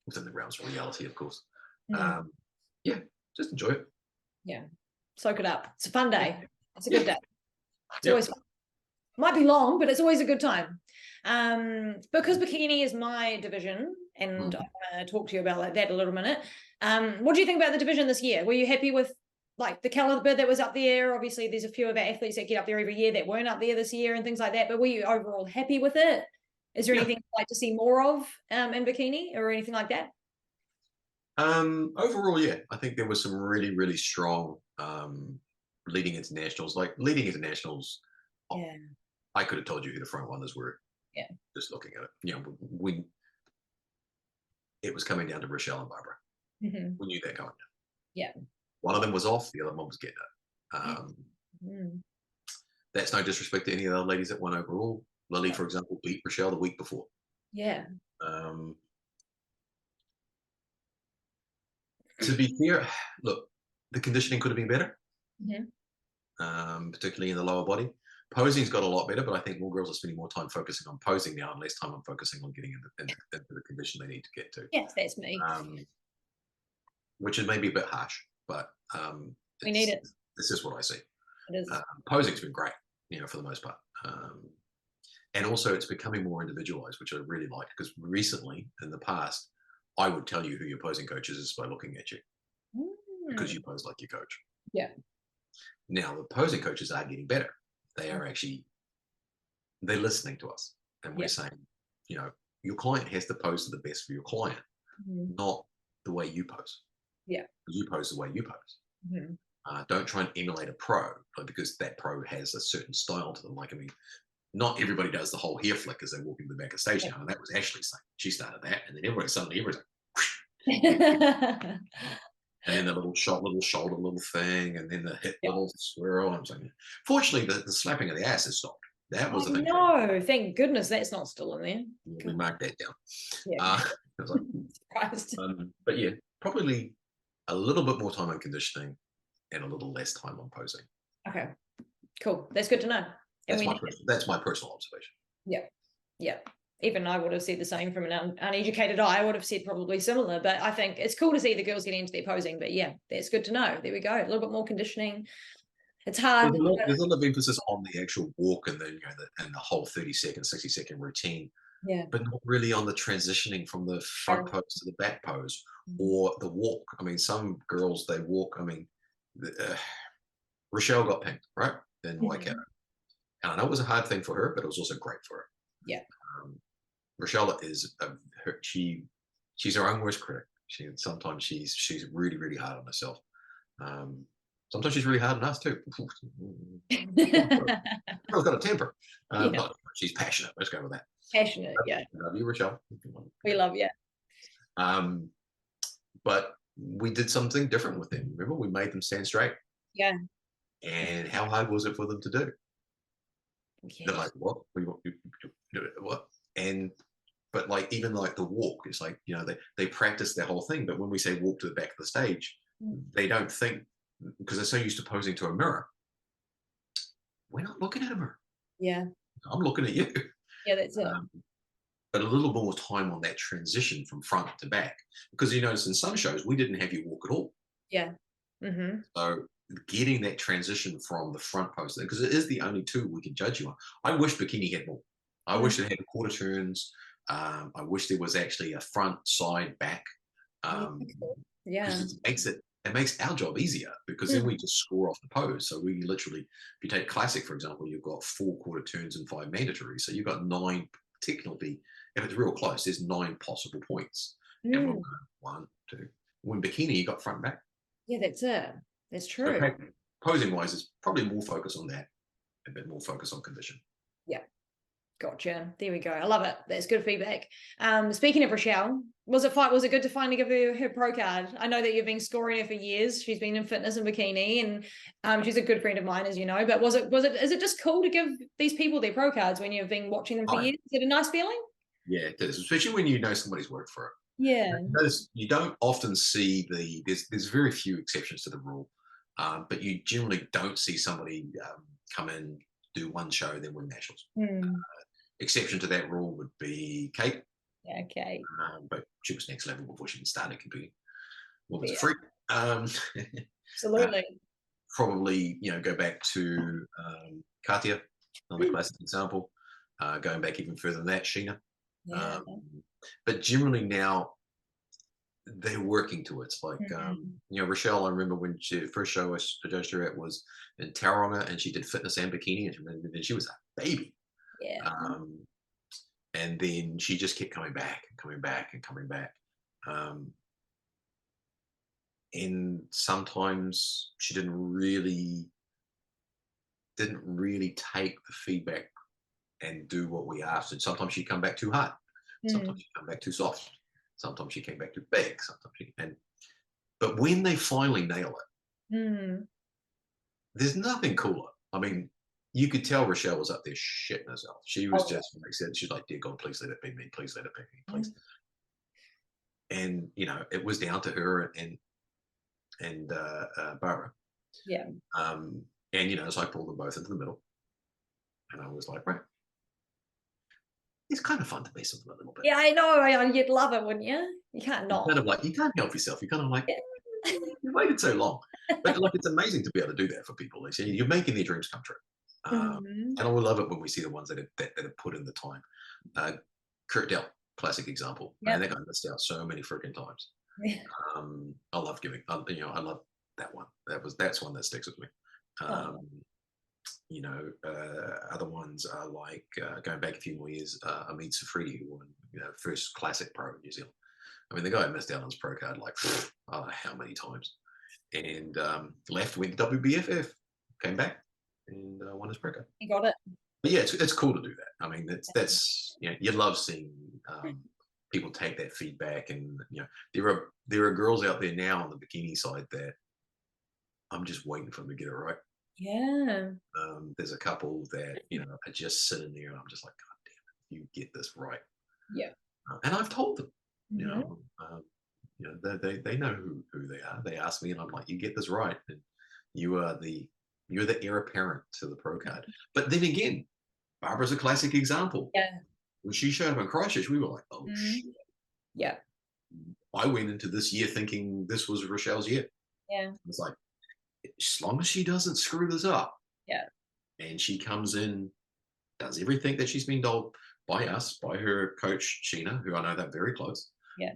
Within the realms of reality, of course. Yeah, just enjoy it. Yeah, soak it up. It's a fun day. It's a good day. It's always fun. Might be long, but it's always a good time. Because bikini is my division, and I want to talk to you about that a little minute. What do you think about the division this year? Were you happy with like the caliber that was up there? Obviously, there's a few of our athletes that get up there every year that weren't up there this year and things like that. But were you overall happy with it? Is there anything you'd like to see more of in bikini or anything like that? Overall, yeah, I think there was some really, really strong leading internationals. Like leading internationals, I could have told you who the front runners were. Yeah, just looking at it, you know, it was coming down to Rochelle and Barbara. We knew that going down. Yeah, one of them was off, the other one was getting it. That's no disrespect to any of the other ladies that won overall. Lily, for example, beat Rochelle the week before. Yeah. To be fair, look, the conditioning could have been better, particularly in the lower body. Posing's got a lot better, but I think more girls are spending more time focusing on posing now and less time on focusing on getting into the condition they need to get to. Yes, that's me. Which is maybe a bit harsh, but we need it. This is what I see. It is. Posing's been great, you know, for the most part. And also it's becoming more individualized, which I really like, because recently, in the past, I would tell you who your posing coach is by looking at you, because you pose like your coach. Yeah. Now, the posing coaches are getting better. They are actually, they're listening to us. And we're saying, you know, your client has to pose to the best for your client, not the way you pose. Yeah. You pose the way you pose. Don't try and emulate a pro, because that pro has a certain style to them. Like, I mean, not everybody does the whole hair flick as they walk into the back of stage now. And that was Ashley's thing. She started that. And then everybody's like, and then the little shoulder little thing, and then the hip little swirl. I'm saying, fortunately, the slapping of the ass has stopped. That was the thing. No, thank goodness that's not still in there. We marked that down. Yeah. I was like, but yeah, probably a little bit more time on conditioning and a little less time on posing. Okay, cool. That's good to know. That's my personal observation. Yeah, yeah. Even I would have said the same from an uneducated eye. I would have said probably similar, but I think it's cool to see the girls getting into their posing. But yeah, that's good to know. There we go. A little bit more conditioning. It's hard. There's a lot of emphasis on the actual walk and the the whole 30-second, 60-second routine. Yeah. But not really on the transitioning from the front pose to the back pose or the walk. I mean, some girls, they walk. I mean, Rochelle got pinked, right? In Waikato. And I know it was a hard thing for her, but it was also great for her. Yeah. Rochelle is she's her own worst critic. Sometimes she's really, really hard on herself. Sometimes she's really hard on us too. Girl's got a temper. She's passionate. Let's go with that. Passionate, yeah. I love you, Rochelle. We love you. But we did something different with them. Remember, we made them stand straight. Yeah. And how hard was it for them to do? Yeah. They're like, what? What? But like, even like the walk, it's like, you know, they practice their whole thing. But when we say walk to the back of the stage, they don't think, because they're so used to posing to a mirror. We're not looking at a mirror. Yeah. I'm looking at you. Yeah, that's it. But a little more time on that transition from front to back, because you notice in some shows we didn't have you walk at all. Yeah. So getting that transition from the front pose, because it is the only tool we can judge you on. I wish bikini had more. I wish it had quarter turns. I wish there was actually a front, side, back. It makes our job easier, because then we just score off the pose. So we literally, if you take classic, for example, you've got 4 quarter turns and 5 mandatory. So you've got 9, technically, if it's real close, there's 9 possible points. And we'll go 1, 2. When bikini, you got front and back. Yeah, that's it. That's true. So posing wise, it's probably more focus on that, a bit more focus on condition. Yeah. Gotcha. There we go. I love it. That's good feedback. Speaking of Rochelle, was it good to finally give her pro card? I know that you've been scoring her for years. She's been in fitness and bikini, and she's a good friend of mine, as you know. But is it just cool to give these people their pro cards when you've been watching them for years? Is it a nice feeling? Yeah, it is, especially when you know somebody's worked for it. Yeah. Notice you don't often see there's very few exceptions to the rule, but you generally don't see somebody come in, do one show, then win nationals. Exception to that rule would be Kate. Yeah, okay. But she was next level before she even started competing. Woman's a freak. Absolutely. Probably, go back to Katia, another classic example. Going back even further than that, Sheena. Yeah. But generally now, they're working towards, like, Rochelle, I remember when the first show I judged her at was in Tauranga, and she did fitness and bikini, and she was a baby. Yeah. And then she just kept coming back and coming back and coming back. And sometimes she didn't really take the feedback and do what we asked. And sometimes she'd come back too hard. Sometimes she'd come back too soft. Sometimes she came back too big. But when they finally nail it, there's nothing cooler. I mean, you could tell Rochelle was up there shitting herself. She was just, like I said, she's like, dear God, please let it be me. Please let it be me, please. And, it was down to her and Barbara. Yeah. And, so I pulled them both into the middle. And I was like, right. It's kind of fun to mess with them a little bit. Yeah, I know. You'd love it, wouldn't you? You can't not. You can't help yourself. You're kind of like, you waited so long. But it's amazing to be able to do that for people. You're making their dreams come true. And I love it when we see the ones that have put in the time. Kurt Dell, classic example. Man, that guy missed out so many freaking times. Yeah. I love giving. I love that one. That's one that sticks with me. Other ones are like going back a few more years. Amit Safridi, who won first classic pro in New Zealand. I mean, the guy missed out on his pro card like I don't know how many times, and left, went to WBFF, came back, and won his pro card. He got it. But yeah, it's cool to do that. I mean, that's you love seeing people take that feedback, and there are girls out there now on the bikini side that I'm just waiting for them to get it right. Yeah. There's a couple that are just sitting there, and I'm just like, God damn it, you get this right. Yeah. And I've told them, they know who they are. They ask me, and I'm like, you get this right, and you're the heir apparent to the pro card. But then again, Barbara's a classic example. Yeah. When she showed up in Christchurch, we were like, oh shit. Yeah. I went into this year thinking this was Rochelle's year. Yeah. It's like, as long as she doesn't screw this up. Yeah. And she comes in, does everything that she's been told by us, by her coach, Sheena, who I know they're very close. Yeah.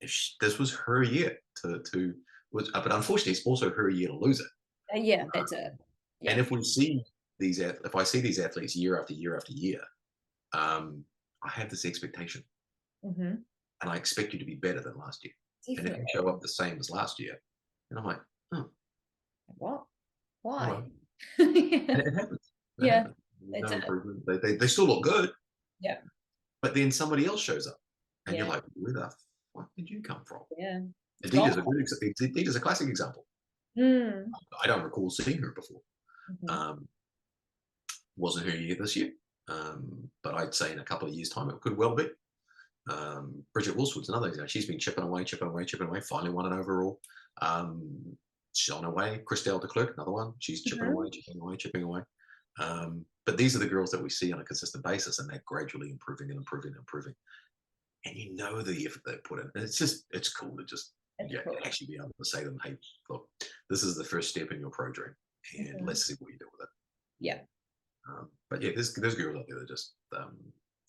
This was her year but unfortunately, it's also her year to lose it. Yeah, that's it. Yeah. And if I see these athletes year after year after year, I have this expectation. And I expect you to be better than last year. Definitely. And if you show up the same as last year, and I'm like, oh. What? Why? And it happens. It happens. No improvement. They still look good. Yeah. But then somebody else shows up, and you're like, where the fuck did you come from? Yeah. Adida's a classic example. I don't recall seeing her before. Wasn't her year this year. But I'd say in a couple of years' time, it could well be. Bridget Wilswood's another example. She's been chipping away, finally won an overall. She's on her way. Christelle de Klerk, another one. She's chipping away. But these are the girls that we see on a consistent basis, and they're gradually improving. And the effort they put in. And it's cool to just actually be able to say to them, hey, look, this is the first step in your pro dream, and let's see what you do with it. Yeah. But yeah, there's girls out there that just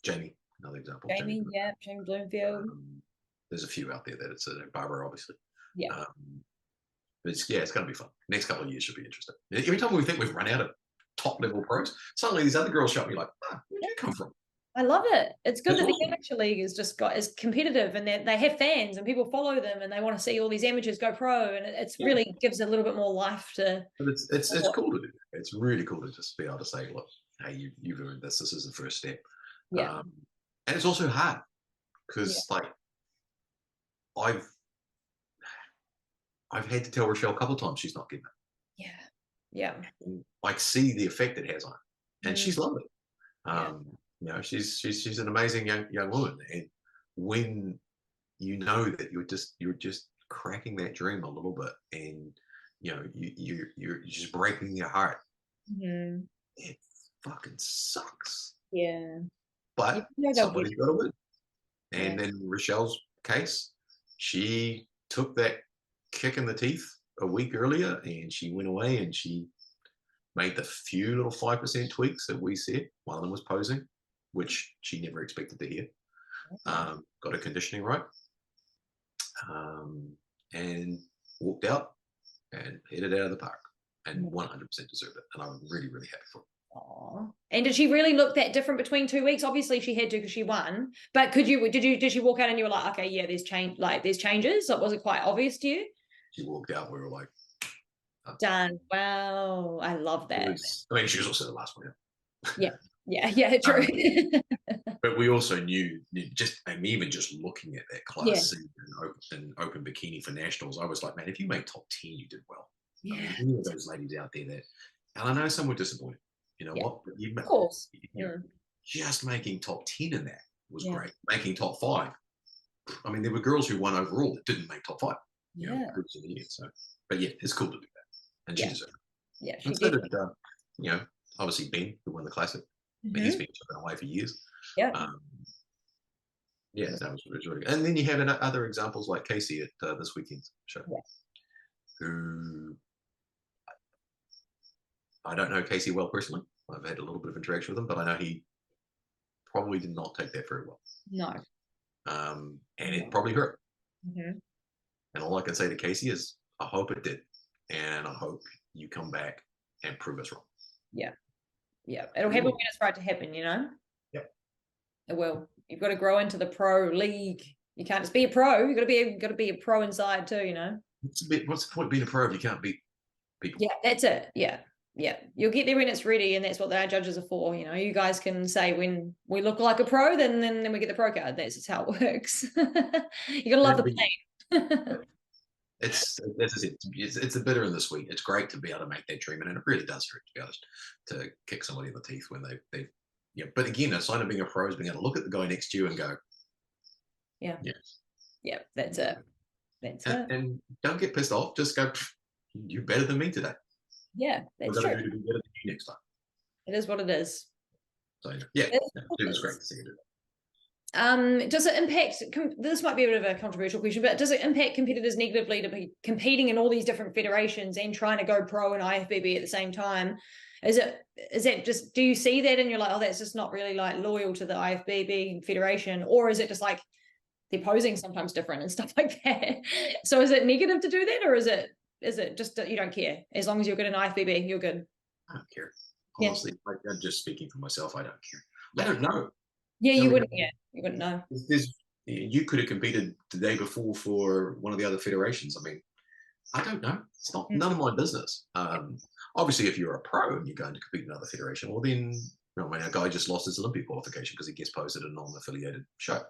Jamie, another example. Jamie Bloomfield. There's a few out there that it's Barbara, obviously. Yeah. But it's going to be fun. Next couple of years should be interesting. Every time we think we've run out of top level pros, suddenly these other girls show up and you're like, where'd you come from? I love it. It's good that the amateur league is competitive, and they have fans and people follow them, and they want to see all these amateurs go pro, and it's really gives a little bit more life to. But it's cool to do. It's really cool to just be able to say, look, hey, you've earned this. This is the first step. Yeah. And it's also hard because I've had to tell Rochelle a couple of times she's not getting it. Yeah. Yeah. And I see the effect it has on her, and she's lovely. She's an amazing young woman, and when you know that you're just cracking that dream a little bit, and you're just breaking your heart. It fucking sucks. Yeah. But You somebody's got to win. And Yeah. then Rochelle's case, she took that kick in the teeth a week earlier, and she went away and she made the few little 5% tweaks that we said. One of them was posing, which she never expected to hear. Got her conditioning right, and walked out and headed out of the park, and 100% deserved it. And I'm really, really happy for her. Aww. And did she really look that different between 2 weeks? Obviously she had to because she won. But did she walk out and you were like, okay, yeah, there's changes? Or was it quite obvious to you? She walked out, we were like, done. Wow. I love that. She was also the last one out. Yeah, true. But we also knew, even just looking at that class C and open bikini for nationals, I was like, man, if you make top 10, you did well. Yeah. I mean, any of those ladies out there and I know some were disappointed. You know what? But of course. Just making top 10 in that was great. Making top 5. I mean, there were girls who won overall that didn't make top 5. Groups of the year. So, but yeah, it's cool to do that. And she deserved it. Yeah, she and so did, obviously Ben, who won the classic. He's been chipping away for years. Yeah. That was really good. And then you have other examples like Casey at this weekend's show, who I don't know Casey well personally. I've had a little bit of interaction with him, but I know he probably did not take that very well. No. And it probably hurt. And all I can say to Casey is, I hope it did. And I hope you come back and prove us wrong. Yeah. It'll happen when it's right to happen, Yeah. It will. You've got to grow into the pro league. You can't just be a pro. You've got to be a pro inside too, What's the point of being a pro if you can't beat people? Yeah, that's it. Yeah. You'll get there when it's ready, and that's what our judges are for. You guys can say when we look like a pro, then we get the pro card. That's just how it works. You gotta love the pain. It's the bitter and the sweet. It's great to be able to make that dream, and it really does hurt to be able to kick somebody in the teeth when they but again, a sign of being a pro is being able to look at the guy next to you and go, that's it. And don't get pissed off. Just go, you're better than me today. Yeah, that's true. To be better than you next time. It is what it is. So it was great to see you do that. Does it impact, this might be a bit of a controversial question, but does it impact competitors negatively to be competing in all these different federations and trying to go pro and IFBB at the same time? Is that just, do you see that and you're like, oh, that's just not really like loyal to the IFBB federation? Or is it just like they're posing sometimes different and stuff like that? So is it negative to do that, or is it just you don't care? As long as you're good in IFBB, you're good. I don't care. Honestly, I'm just speaking for myself. I don't care. I don't know. Yeah, you wouldn't. Yeah, you wouldn't know. You could have competed the day before for one of the other federations. I mean, I don't know. It's not none of my business. Obviously, if you're a pro and you're going to compete in another federation, well, then a guy just lost his Olympic qualification because he guest posted a non-affiliated show.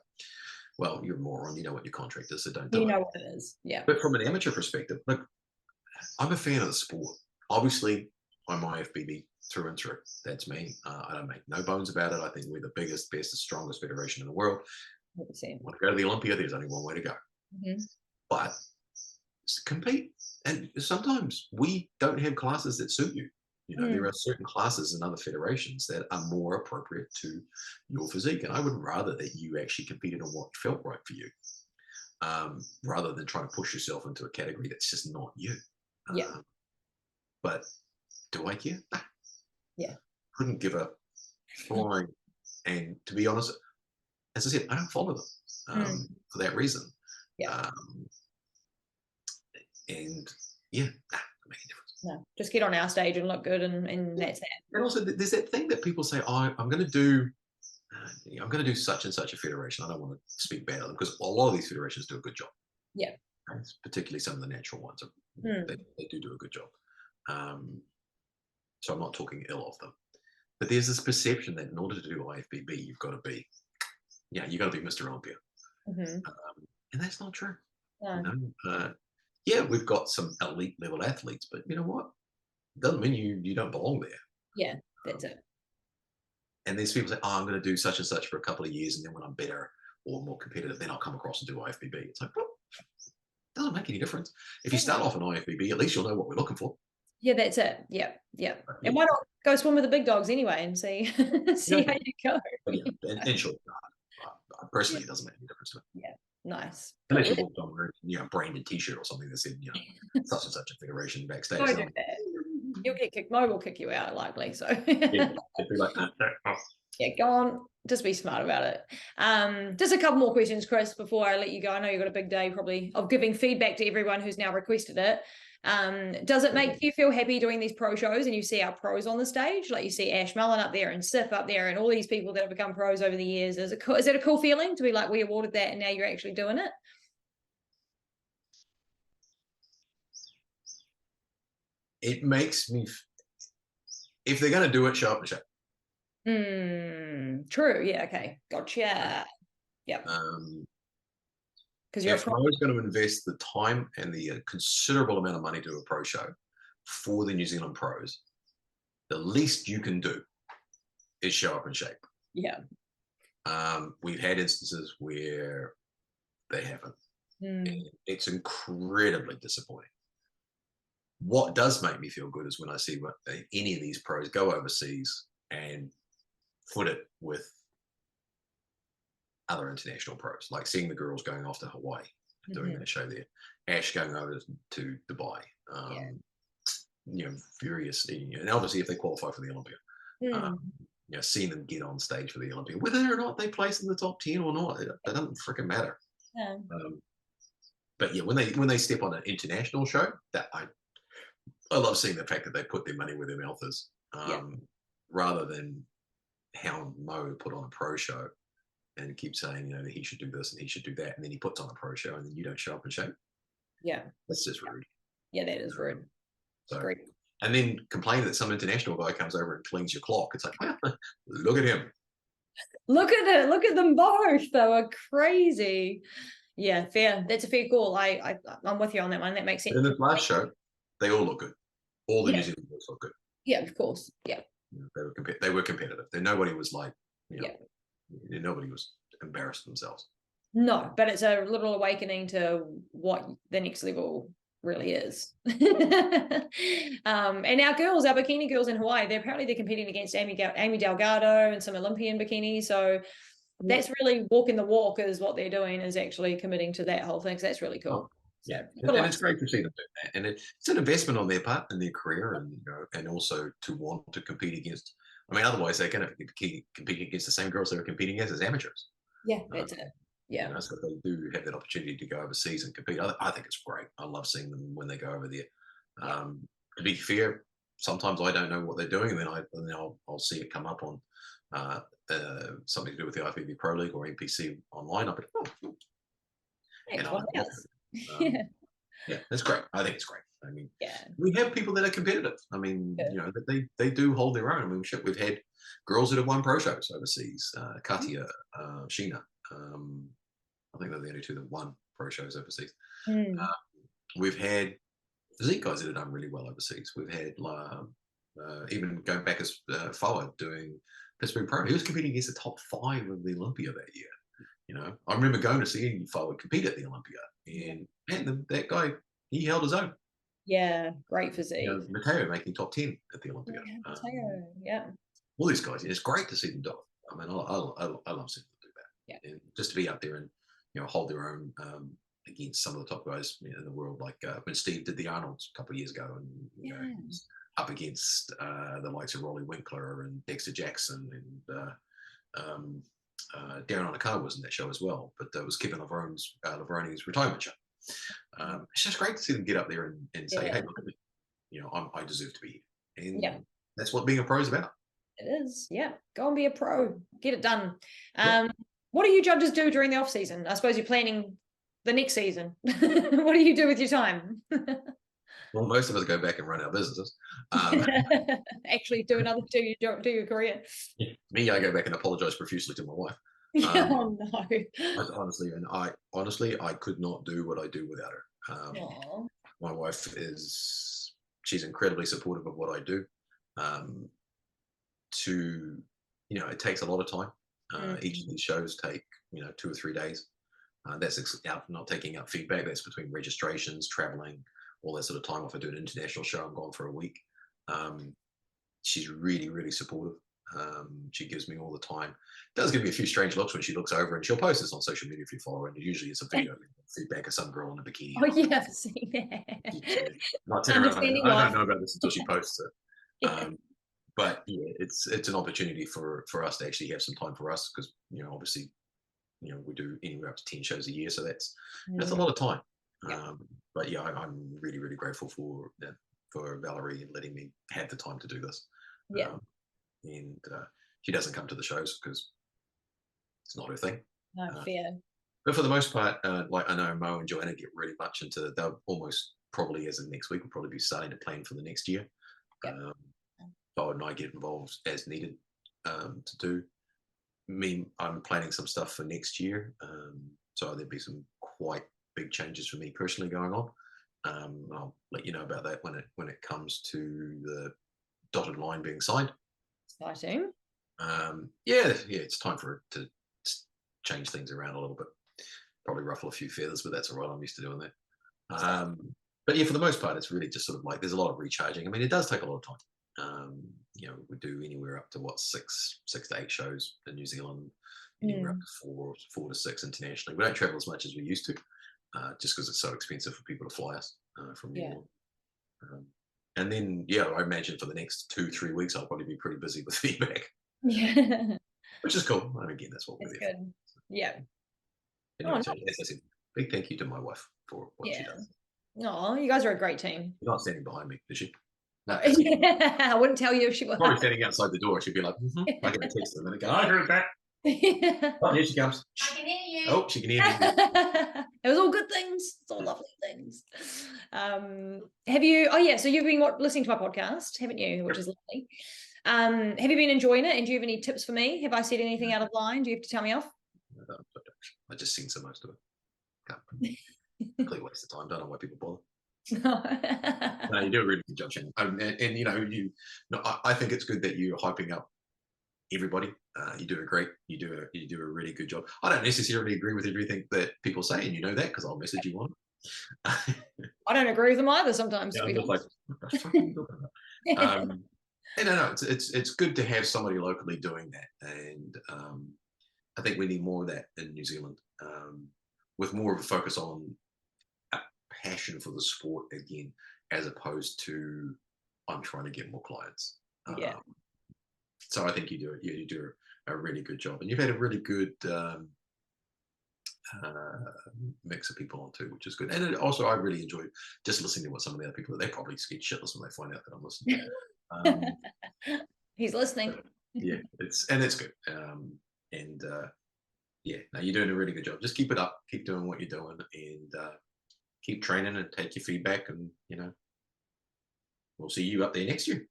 Well, you're a moron. You know what your contract is, so don't do it. You know what it is. Yeah. But from an amateur perspective, look, I'm a fan of the sport. Obviously, I'm IFBB through and through. That's me. I don't make no bones about it. I think we're the biggest, best, strongest federation in the world. Want to go to the Olympia? There's only one way to go. But compete. And sometimes we don't have classes that suit you. There are certain classes in other federations that are more appropriate to your physique. And I would rather that you actually competed on what felt right for you, rather than trying to push yourself into a category that's just not you. But do I care? Yeah. Couldn't give a flying. And to be honest, as I said, I don't follow them for that reason. And make a difference. No, just get on our stage and look good, and that's that. And also, there's that thing that people say, "Oh, I'm going to do such and such a federation." I don't want to speak bad of them because a lot of these federations do a good job. Yeah, particularly some of the natural ones, they do a good job. So I'm not talking ill of them, but there's this perception that in order to do IFBB, you've got to be, you got to be Mr. Olympia, and that's not true. We've got some elite level athletes, but you know what? It doesn't mean you don't belong there. Yeah, that's it. And there's people say, "Oh, I'm going to do such and such for a couple of years, and then when I'm better, or more competitive, then I'll come across and do IFBB. It's like, well, it doesn't make any difference. If you start off in IFBB, at least you'll know what we're looking for. Yeah, that's it. Yeah, yeah. And why not go swim with the big dogs anyway and see how you go? And sure, personally, it doesn't make any difference to me. Yeah, nice. Unless you walked on a branded T-shirt or something that said, such and such a federation backstage. Don't do that. You'll get kicked. Mo will kick you out likely. So yeah, like, yeah, go on. Just be smart about it. Just a couple more questions, Chris, before I let you go. I know you've got a big day probably of giving feedback to everyone who's now requested it. Does it make you feel happy doing these pro shows and you see our pros on the stage? Like you see Ash Mullen up there and Sif up there and all these people that have become pros over the years. Is it a cool feeling to be like, we awarded that and now you're actually doing it? It makes me, if they're going to do it, show up and show. True. Yeah. Okay. Gotcha. Yep. Because if I was going to invest the time and the considerable amount of money to a pro show for the New Zealand pros, the least you can do is show up in shape. Yeah. We've had instances where they haven't. And it's incredibly disappointing. What does make me feel good is when I see any of these pros go overseas and foot it with other international pros, like seeing the girls going off to Hawaii and doing that show there, Ash going over to Dubai, variously, and obviously if they qualify for the Olympia, seeing them get on stage for the Olympia, whether or not they place in the top 10 or not, it doesn't freaking matter. But yeah, when they step on an international show, that I love seeing the fact that they put their money where their mouth is, rather than how Mo put on a pro show and keep saying, he should do this and he should do that, and then he puts on a pro show and then you don't show up in shape. Yeah, that's just rude. Yeah, that is rude. So, great. And then complain that some international guy comes over and cleans your clock. It's like, well, look at him. Look at it. Look at them both. They were crazy. Yeah, fair. That's a fair call. I'm with you on that one. That makes sense. In the last show, they all look good. All the New Zealand boys look good. Yeah, of course. Yeah. They were competitive. Nobody was like, nobody was embarrassed themselves. No, but it's a little awakening to what the next level really is. And our girls, our bikini girls in Hawaii, they're competing against Amy Delgado and some Olympian bikinis. So that's really walking the walk is what they're doing, is actually committing to that whole thing. So that's really cool. Yeah, and it's great to see them do that, and it's an investment on their part in their career, and also to want to compete against. I mean, otherwise they're going to compete against the same girls they were competing as amateurs. Yeah, that's it. Yeah, so they do have that opportunity to go overseas and compete. I think it's great. I love seeing them when they go over there. To be fair, sometimes I don't know what they're doing, and then I'll see it come up on something to do with the IFBB Pro League or NPC online. I'll be yeah, that's great. I think it's great. I mean, we have people that are competitive. I mean, that they do hold their own. I mean, shit, we've had girls that have won pro shows overseas. Katia, Sheena. I think they're the only two that won pro shows overseas. We've had physique guys that have done really well overseas. We've had even going back as forward doing Pittsburgh Pro. He was competing against the top 5 of the Olympia that year. I remember going to see him forward compete at the Olympia, and man, that guy, he held his own. Yeah, great physique. Mateo making top 10 at the Olympia. Yeah, Mateo, all these guys, it's great to see them do it. I mean, I love seeing them do that. Yeah, and just to be up there and hold their own against some of the top guys in the world, like when Steve did the Arnolds a couple of years ago, and up against the likes of Rolly Winkler and Dexter Jackson and Darren Onakar was in that show as well, but that was Kevin Lavroni's retirement show. It's just great to see them get up there and say, hey, look at me, I deserve to be here. And that's what being a pro is about. It is. Yeah, go and be a pro, get it done. What do you judges do during the off season? I suppose you're planning the next season. What do you do with your time? Well, most of us go back and run our businesses. Actually do your career. Yeah. Me, I go back and apologize profusely to my wife. Oh no! I could not do what I do without her. My wife she's incredibly supportive of what I do. It takes a lot of time. Each of these shows take 2 or 3 days. That's out, not taking up feedback. That's between registrations, traveling, all that sort of time. If I do an international show, I'm gone for a week. She's really, really supportive. She gives me all the time. Does give me a few strange looks when she looks over, and she'll post this on social media if you follow her. And usually it's a video feedback of some girl in a bikini. Oh, yeah, I've seen that. Not turn around. I don't know about this until she posts it. Yeah. But yeah, it's an opportunity for us to actually have some time for us, because obviously we do anywhere up to 10 shows a year, so that's a lot of time. Yeah. But yeah, I'm really, really grateful for Valerie and letting me have the time to do this. Yeah. And she doesn't come to the shows because it's not her thing. No, fair. But for the most part, like I know Mo and Joanna get really much into, they'll almost probably, as of next week, will probably be starting to plan for the next year. Yep. Bo and I get involved as needed to do. I'm planning some stuff for next year. So there'll be some quite big changes for me personally going on. I'll let you know about that when it comes to the dotted line being signed. Exciting. Yeah, it's time for it to change things around a little bit. Probably ruffle a few feathers, but that's all right. I'm used to doing that. But yeah, for the most part, it's really just sort of like there's a lot of recharging. I mean, it does take a lot of time. We do anywhere up to 6 to 8 shows in New Zealand, anywhere up to 4 to 6 internationally. We don't travel as much as we used to, just because it's so expensive for people to fly us from New Zealand. And then, I imagine for the next 2-3 weeks, I'll probably be pretty busy with feedback. Yeah. Which is cool. And again, that's what we're there for. Yeah. Anyway, so as I said, big thank you to my wife for what she does. Oh, you guys are a great team. You're not standing behind me, is she? No. I wouldn't tell you if she was. Probably standing outside the door. She'd be like, I get a text and then I go, I agree with that. Oh, here she comes. I can hear you. Oh, she can hear me. It was all good things. It's all lovely things. Have you? Oh yeah. So you've been listening to my podcast, haven't you? Which is lovely. Have you been enjoying it? And do you have any tips for me? Have I said anything out of line? Do you have to tell me off? I just sing so much to it. Complete waste of time. Don't know why people bother. No, you do a really good job, Shannon. I think it's good that you're hyping up everybody. You do a really good job. I don't necessarily agree with everything that people say, and you know that because I'll message you on it. I don't agree with them either sometimes. I'm just like, what the fuck are you talking about? No, it's good to have somebody locally doing that, and I think we need more of that in New Zealand, with more of a focus on a passion for the sport again, as opposed to I'm trying to get more clients. So I think you do a really good job, and you've had a really good mix of people on too, which is good. And also, I really enjoy just listening to what some of the other people. They're probably scared shitless when they find out that I'm listening. He's listening. It's good. No, you're doing a really good job. Just keep it up. Keep doing what you're doing, and keep training and take your feedback. And we'll see you up there next year.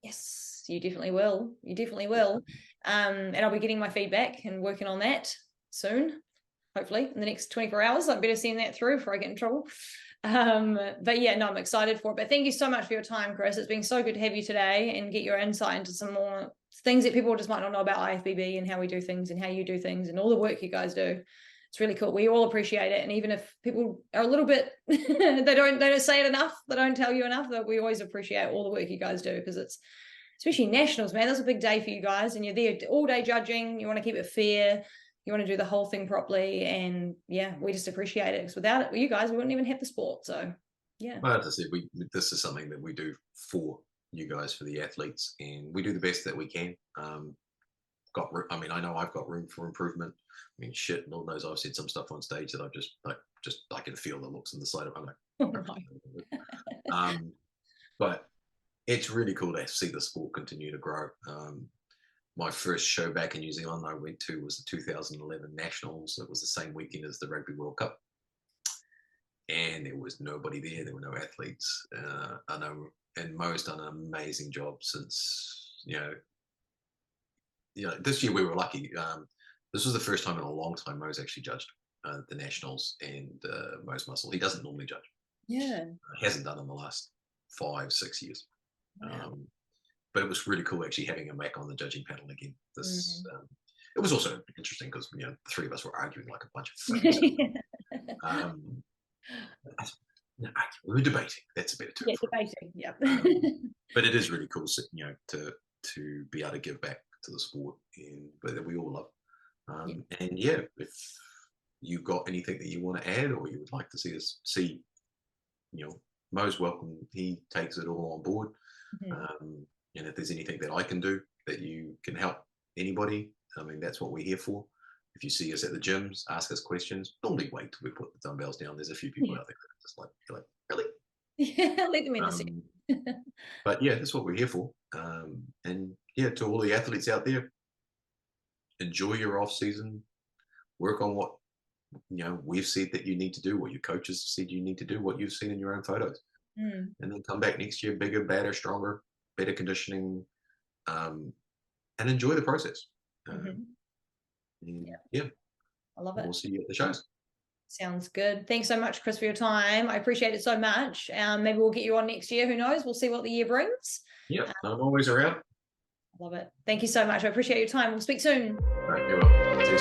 Yes, you definitely will. You definitely will. And I'll be getting my feedback and working on that soon. Hopefully in the next 24 hours. I better send that through before I get in trouble. But yeah, no, I'm excited for it. But thank you so much for your time, Chris. It's been so good to have you today and get your insight into some more things that people just might not know about IFBB and how we do things and how you do things and all the work you guys do. It's really cool. We all appreciate it. And even if people are a little bit, they don't say it enough, they don't tell you enough, that we always appreciate all the work you guys do, because it's, especially nationals, man, that's a big day for you guys, and you're there all day judging. You want to keep it fair. You want to do the whole thing properly. And yeah, we just appreciate it, because without it, you guys, we wouldn't even have the sport. So yeah. Well, as I said, this is something that we do for you guys, for the athletes, and we do the best that we can. I know I've got room for improvement. I mean, shit, Lord knows I've said some stuff on stage that I can feel the looks in the side of. I'm like, but it's really cool to see the sport continue to grow. My first show back in New Zealand I went to was the 2011 Nationals. It was the same weekend as the Rugby World Cup, and there was nobody there. There were no athletes. I know, and Mo's done an amazing job since this year we were lucky. This was the first time in a long time Mo's actually judged the Nationals, and Mo's muscle. He doesn't normally judge. Yeah. Hasn't done in the last 5-6 years. Wow. But it was really cool actually having him back on the judging panel again. It it was also interesting because, you know, the three of us were arguing like a bunch of friends. We were debating. That's a better term. Yeah, debating. Yeah. But it is really cool, you know, to be able to give back to the sport that we all love. And yeah, if you've got anything that you want to add or you would like to see, you know, Mo's welcome. He takes it all on board. And if there's anything that I can do that you can help anybody, I mean, that's what we're here for. If you see us at the gyms, ask us questions. Normally wait till we put the dumbbells down. There's a few people out there that are just like, you're like, really? Yeah, let them in a second. But yeah, that's what we're here for. And yeah, to all the athletes out there, enjoy your off season. Work on what, you know, we've said that you need to do, what your coaches said you need to do, what you've seen in your own photos. And then come back next year bigger, better, stronger, better conditioning, and enjoy the process. Yeah, I love it. We'll see you at the shows. Sounds good. Thanks so much, Chris, for your time. I appreciate it so much. Maybe we'll get you on next year. Who knows? We'll see what the year brings. Yeah, I'm always around. Love it. Thank you so much. I appreciate your time. We'll speak soon. All right, you're welcome. See you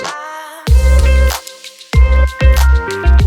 soon.